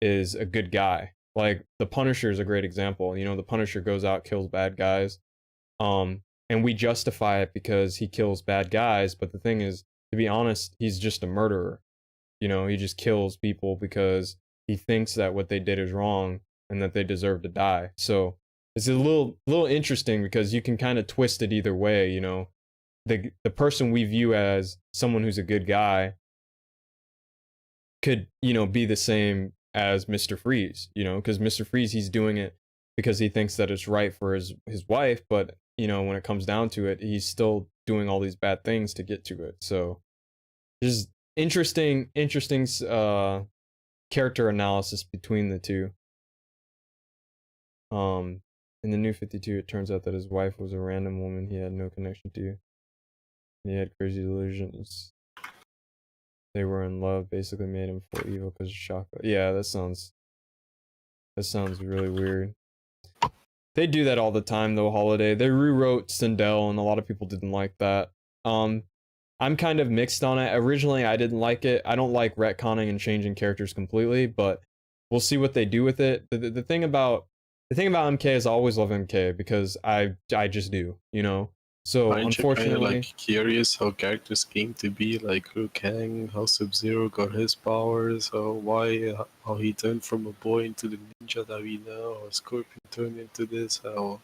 is a good guy. Like the Punisher is a great example. You know, the Punisher goes out, kills bad guys. And we justify it because he kills bad guys, but the thing is, to be honest, he's just a murderer. You know, he just kills people because he thinks that what they did is wrong and that they deserve to die. So it's a little interesting because you can kind of twist it either way, you know. The person we view as someone who's a good guy could, you know, be the same as Mr. Freeze, you know, because Mr. Freeze, he's doing it because he thinks that it's right for his wife, but you know, when it comes down to it, he's still doing all these bad things to get to it. So there's interesting character analysis between the two. In the New 52, it turns out that his wife was a random woman he had no connection to. He had crazy delusions. They were in love, basically made him feel evil because of shock. Yeah, that sounds really weird. They do that all the time though, Holiday. They rewrote Sindel and a lot of people didn't like that. I'm kind of mixed on it. Originally I didn't like it. I don't like retconning and changing characters completely, but we'll see what they do with it. The thing about MK is I always love MK because I just do, you know. So Aren't you kind of unfortunately, like curious how characters came to be, like Liu Kang, how Sub-Zero got his powers, how he turned from a boy into the ninja that we know, how Scorpion turned into this, how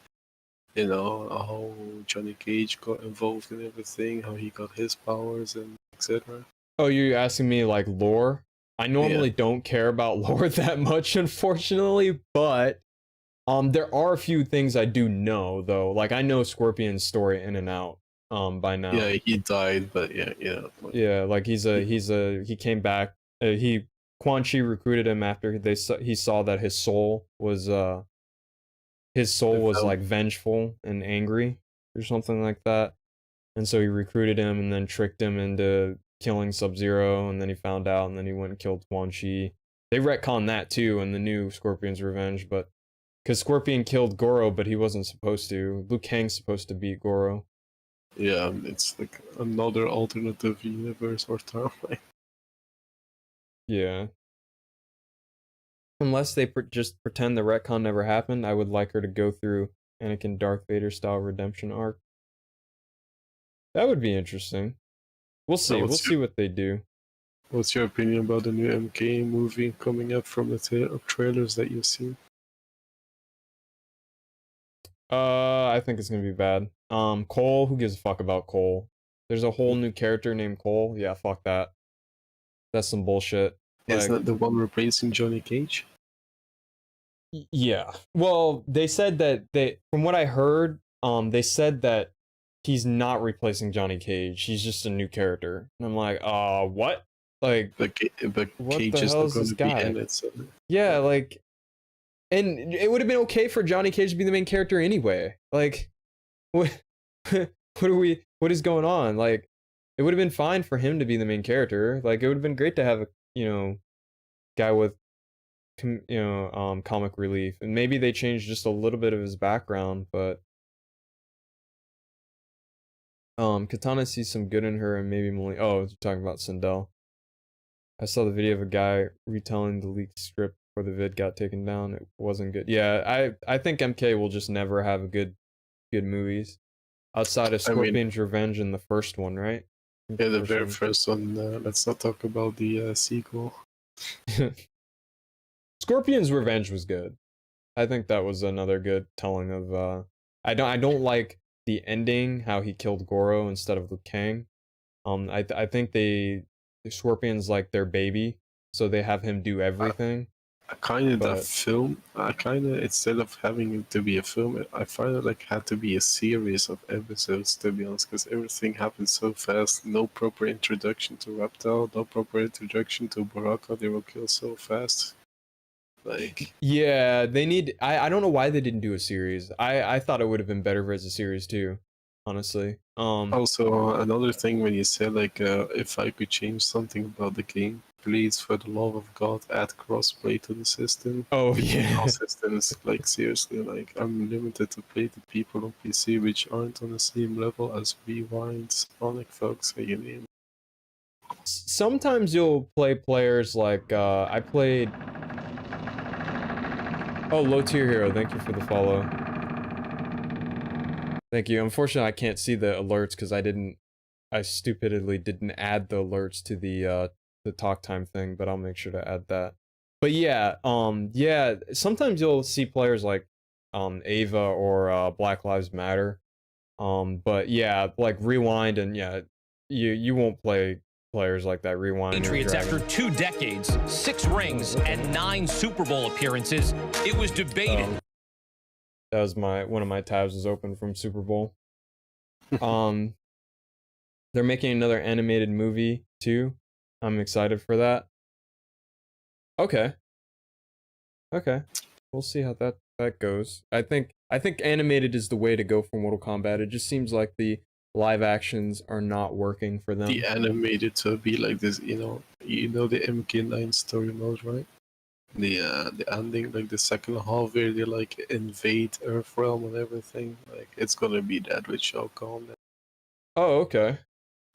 how Johnny Cage got involved in everything, how he got his powers and etc. oh, you're asking me like lore? I Yeah, normally don't care about lore that much, unfortunately, but there are a few things I do know though. Like I know Scorpion's story in and out by yeah, now. he died, but yeah, like, Yeah, like he came back. He Quan Chi recruited him after he saw that his soul was like developed. vengeful and angry or something like that. And so he recruited him and then tricked him into killing Sub-Zero, and then he found out and then he went and killed Quan Chi. They retcon that too in the new Scorpion's Revenge, but because Scorpion killed Goro, but he wasn't supposed to. Liu Kang's supposed to beat Goro. Yeah, it's like another alternative universe or timeline. Yeah. Unless they just pretend the retcon never happened, I would like her to go through Anakin Darth Vader style redemption arc. That would be interesting. We'll Now, see. We'll see what they do. what's your opinion about the new MK movie coming up from the trailers that you've seen? I think it's gonna be bad. Cole, who gives a fuck about Cole? There's a whole new character named Cole. Yeah, fuck that. That's some bullshit. Is Like, that the one replacing Johnny Cage? yeah. Well, they said that from what I heard, they said that he's not replacing Johnny Cage. He's just a new character. And I'm like, what? Like, But what Cage the is hell not is going this to be guy? in it. So, Yeah, like, and it would have been okay for Johnny Cage to be the main character anyway. Like, what, what is going on? Like, it would have been fine for him to be the main character. Like, it would have been great to have a, guy with, comic relief. And maybe they changed just a little bit of his background, but, Katana sees some good in her and maybe Molly. Oh, you're talking about Sindel. I saw the video of a guy retelling the leaked script before the vid got taken down. It wasn't good. Yeah, I think MK will just never have a good movies outside of I mean, Scorpion's Revenge and the first one, right? yeah, the First very one. first one. Let's not talk about the sequel. Scorpion's Revenge was good. I think that was another good telling of I don't like the ending, how he killed Goro instead of Liu Kang. I think the Scorpion's like their baby, so they have him do everything. Kind of that But film. I kind of, instead of having it to be a film, I find it like had to be a series of episodes, to be honest, because everything happened so fast. No proper introduction to Reptile, no proper introduction to Baraka. They were killed so fast. Like, yeah, they need. I don't know why they didn't do a series. I thought it would have been better as a series too. honestly. Also, another thing when you say like, if I could change something about the game, please, for the love of God, add crossplay to the system Oh between all yeah. systems. Like seriously, like I'm limited to play the people on PC which aren't on the same level as Rewind, Sonic Fox, or you name. Sometimes you'll play players like I played. Oh, low tier hero, thank you for the follow. Thank you. Unfortunately, I can't see the alerts because I stupidly didn't add the alerts to the talk time thing, but I'll make sure to add that. But yeah, yeah, sometimes you'll see players like Ava or Black Lives Matter. But yeah, like Rewind and yeah, you won't play players like that. Rewind or Patriots Dragon. after 2 decades, 6 rings, and 9 Super Bowl appearances. It was debated. That was one of my tabs was open from Super Bowl. Um, they're making another animated movie too. I'm excited for that. Okay. Okay. We'll see how that goes. I think animated is the way to go for Mortal Kombat. It just seems like the live actions are not working for them. The animated to be like this, you know the MK9 story mode, right? The ending, like the second half where they like invade Earthrealm and everything, like it's gonna be that with Shao Kahn. Oh, okay.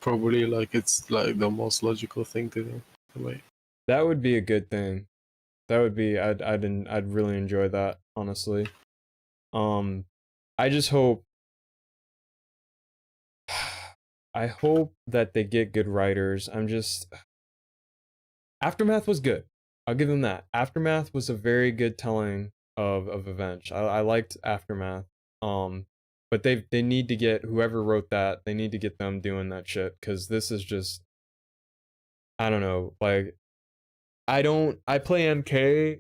Probably like it's like the most logical thing to do. Wait. That would be a good thing. That would be I'd really enjoy that, honestly. Um I just hope I hope that they get good writers. I'm just Aftermath was good. I'll give them that. Aftermath was a very good telling of events. I liked Aftermath. But they need to get whoever wrote that. They need to get them doing that shit because this is just I don't know. Like I play MK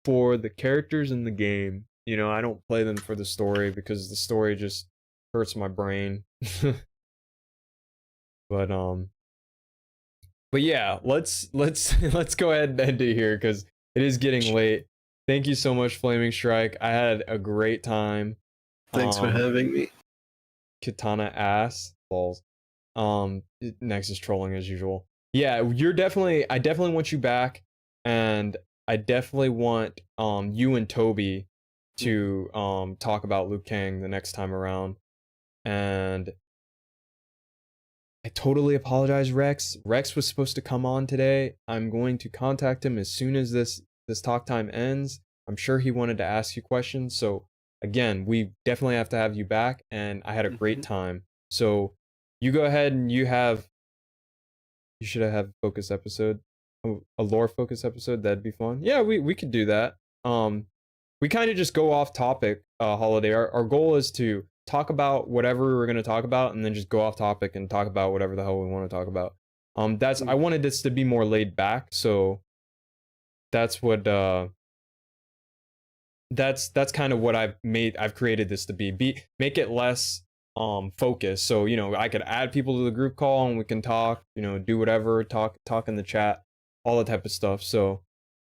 for the characters in the game. You know, I don't play them for the story because the story just hurts my brain. but but yeah, let's go ahead and end it here because it is getting late. Thank you so much, Flamingstrike. I had a great time. Thanks for having me. Katana ass balls. Next is trolling as usual. Yeah, I definitely want you back, and I definitely want you and Toby to talk about Liu Kang the next time around. And I totally apologize, Rex. Rex was supposed to come on today. I'm going to contact him as soon as this talk time ends. I'm sure he wanted to ask you questions. So again, we definitely have to have you back, and I had a great time. So you go ahead and you should have a focus episode, a lore focus episode. That'd be fun. Yeah, we could do that. We kind of just go off topic. Holiday. Our goal is to talk about whatever we're gonna talk about, and then just go off topic and talk about whatever the hell we want to talk about. I wanted this to be more laid back, so that's what that's kind of what I've created this to be make it less focused. So I could add people to the group call and we can talk, do whatever, talk in the chat, all that type of stuff. So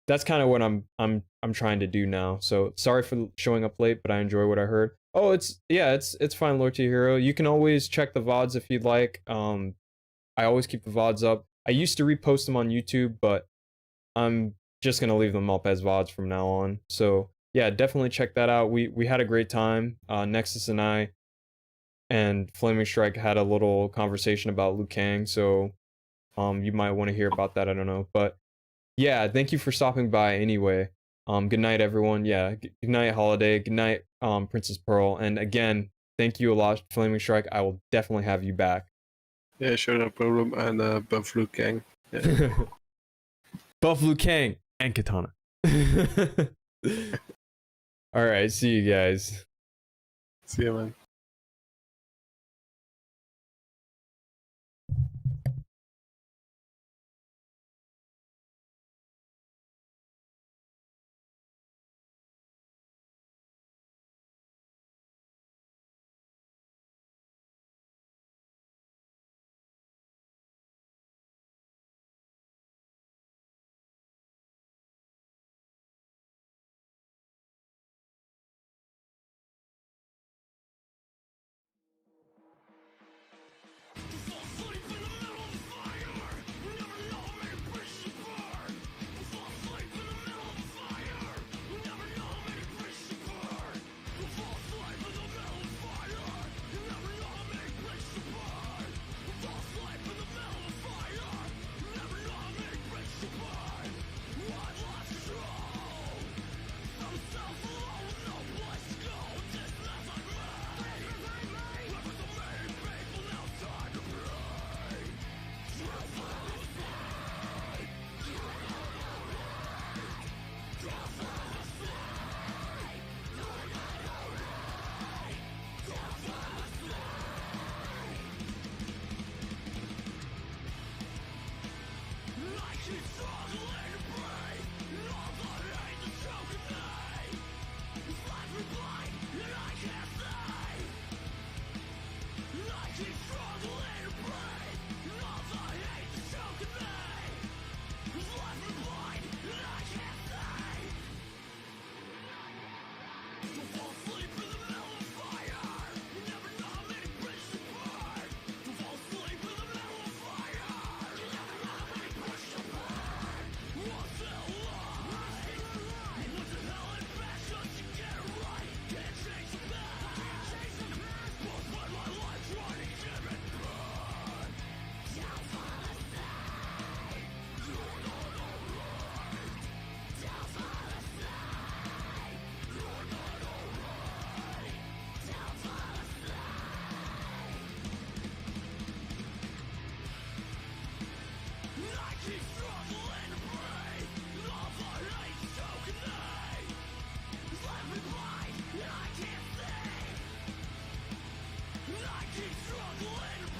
that's kind of what I'm trying to do now. So sorry for showing up late, but I enjoy what I heard. Oh, it's fine, Lord T Hero. You can always check the VODs if you'd like. I always keep the VODs up. I used to repost them on YouTube, but I'm just gonna leave them up as VODs from now on. So yeah, definitely check that out. We had a great time. Nexus and I and Flamingstrike had a little conversation about Liu Kang. So you might want to hear about that. I don't know, but yeah, thank you for stopping by anyway. Good night, everyone. Yeah, good night, Holiday. Good night, Princess Pearl. And again, thank you a lot, Flamingstrike. I will definitely have you back. Yeah, sure, no problem. And Buff Liu Kang. Yeah. Buff Liu Kang and Katana. All right, see you guys. See you, man. I keep struggling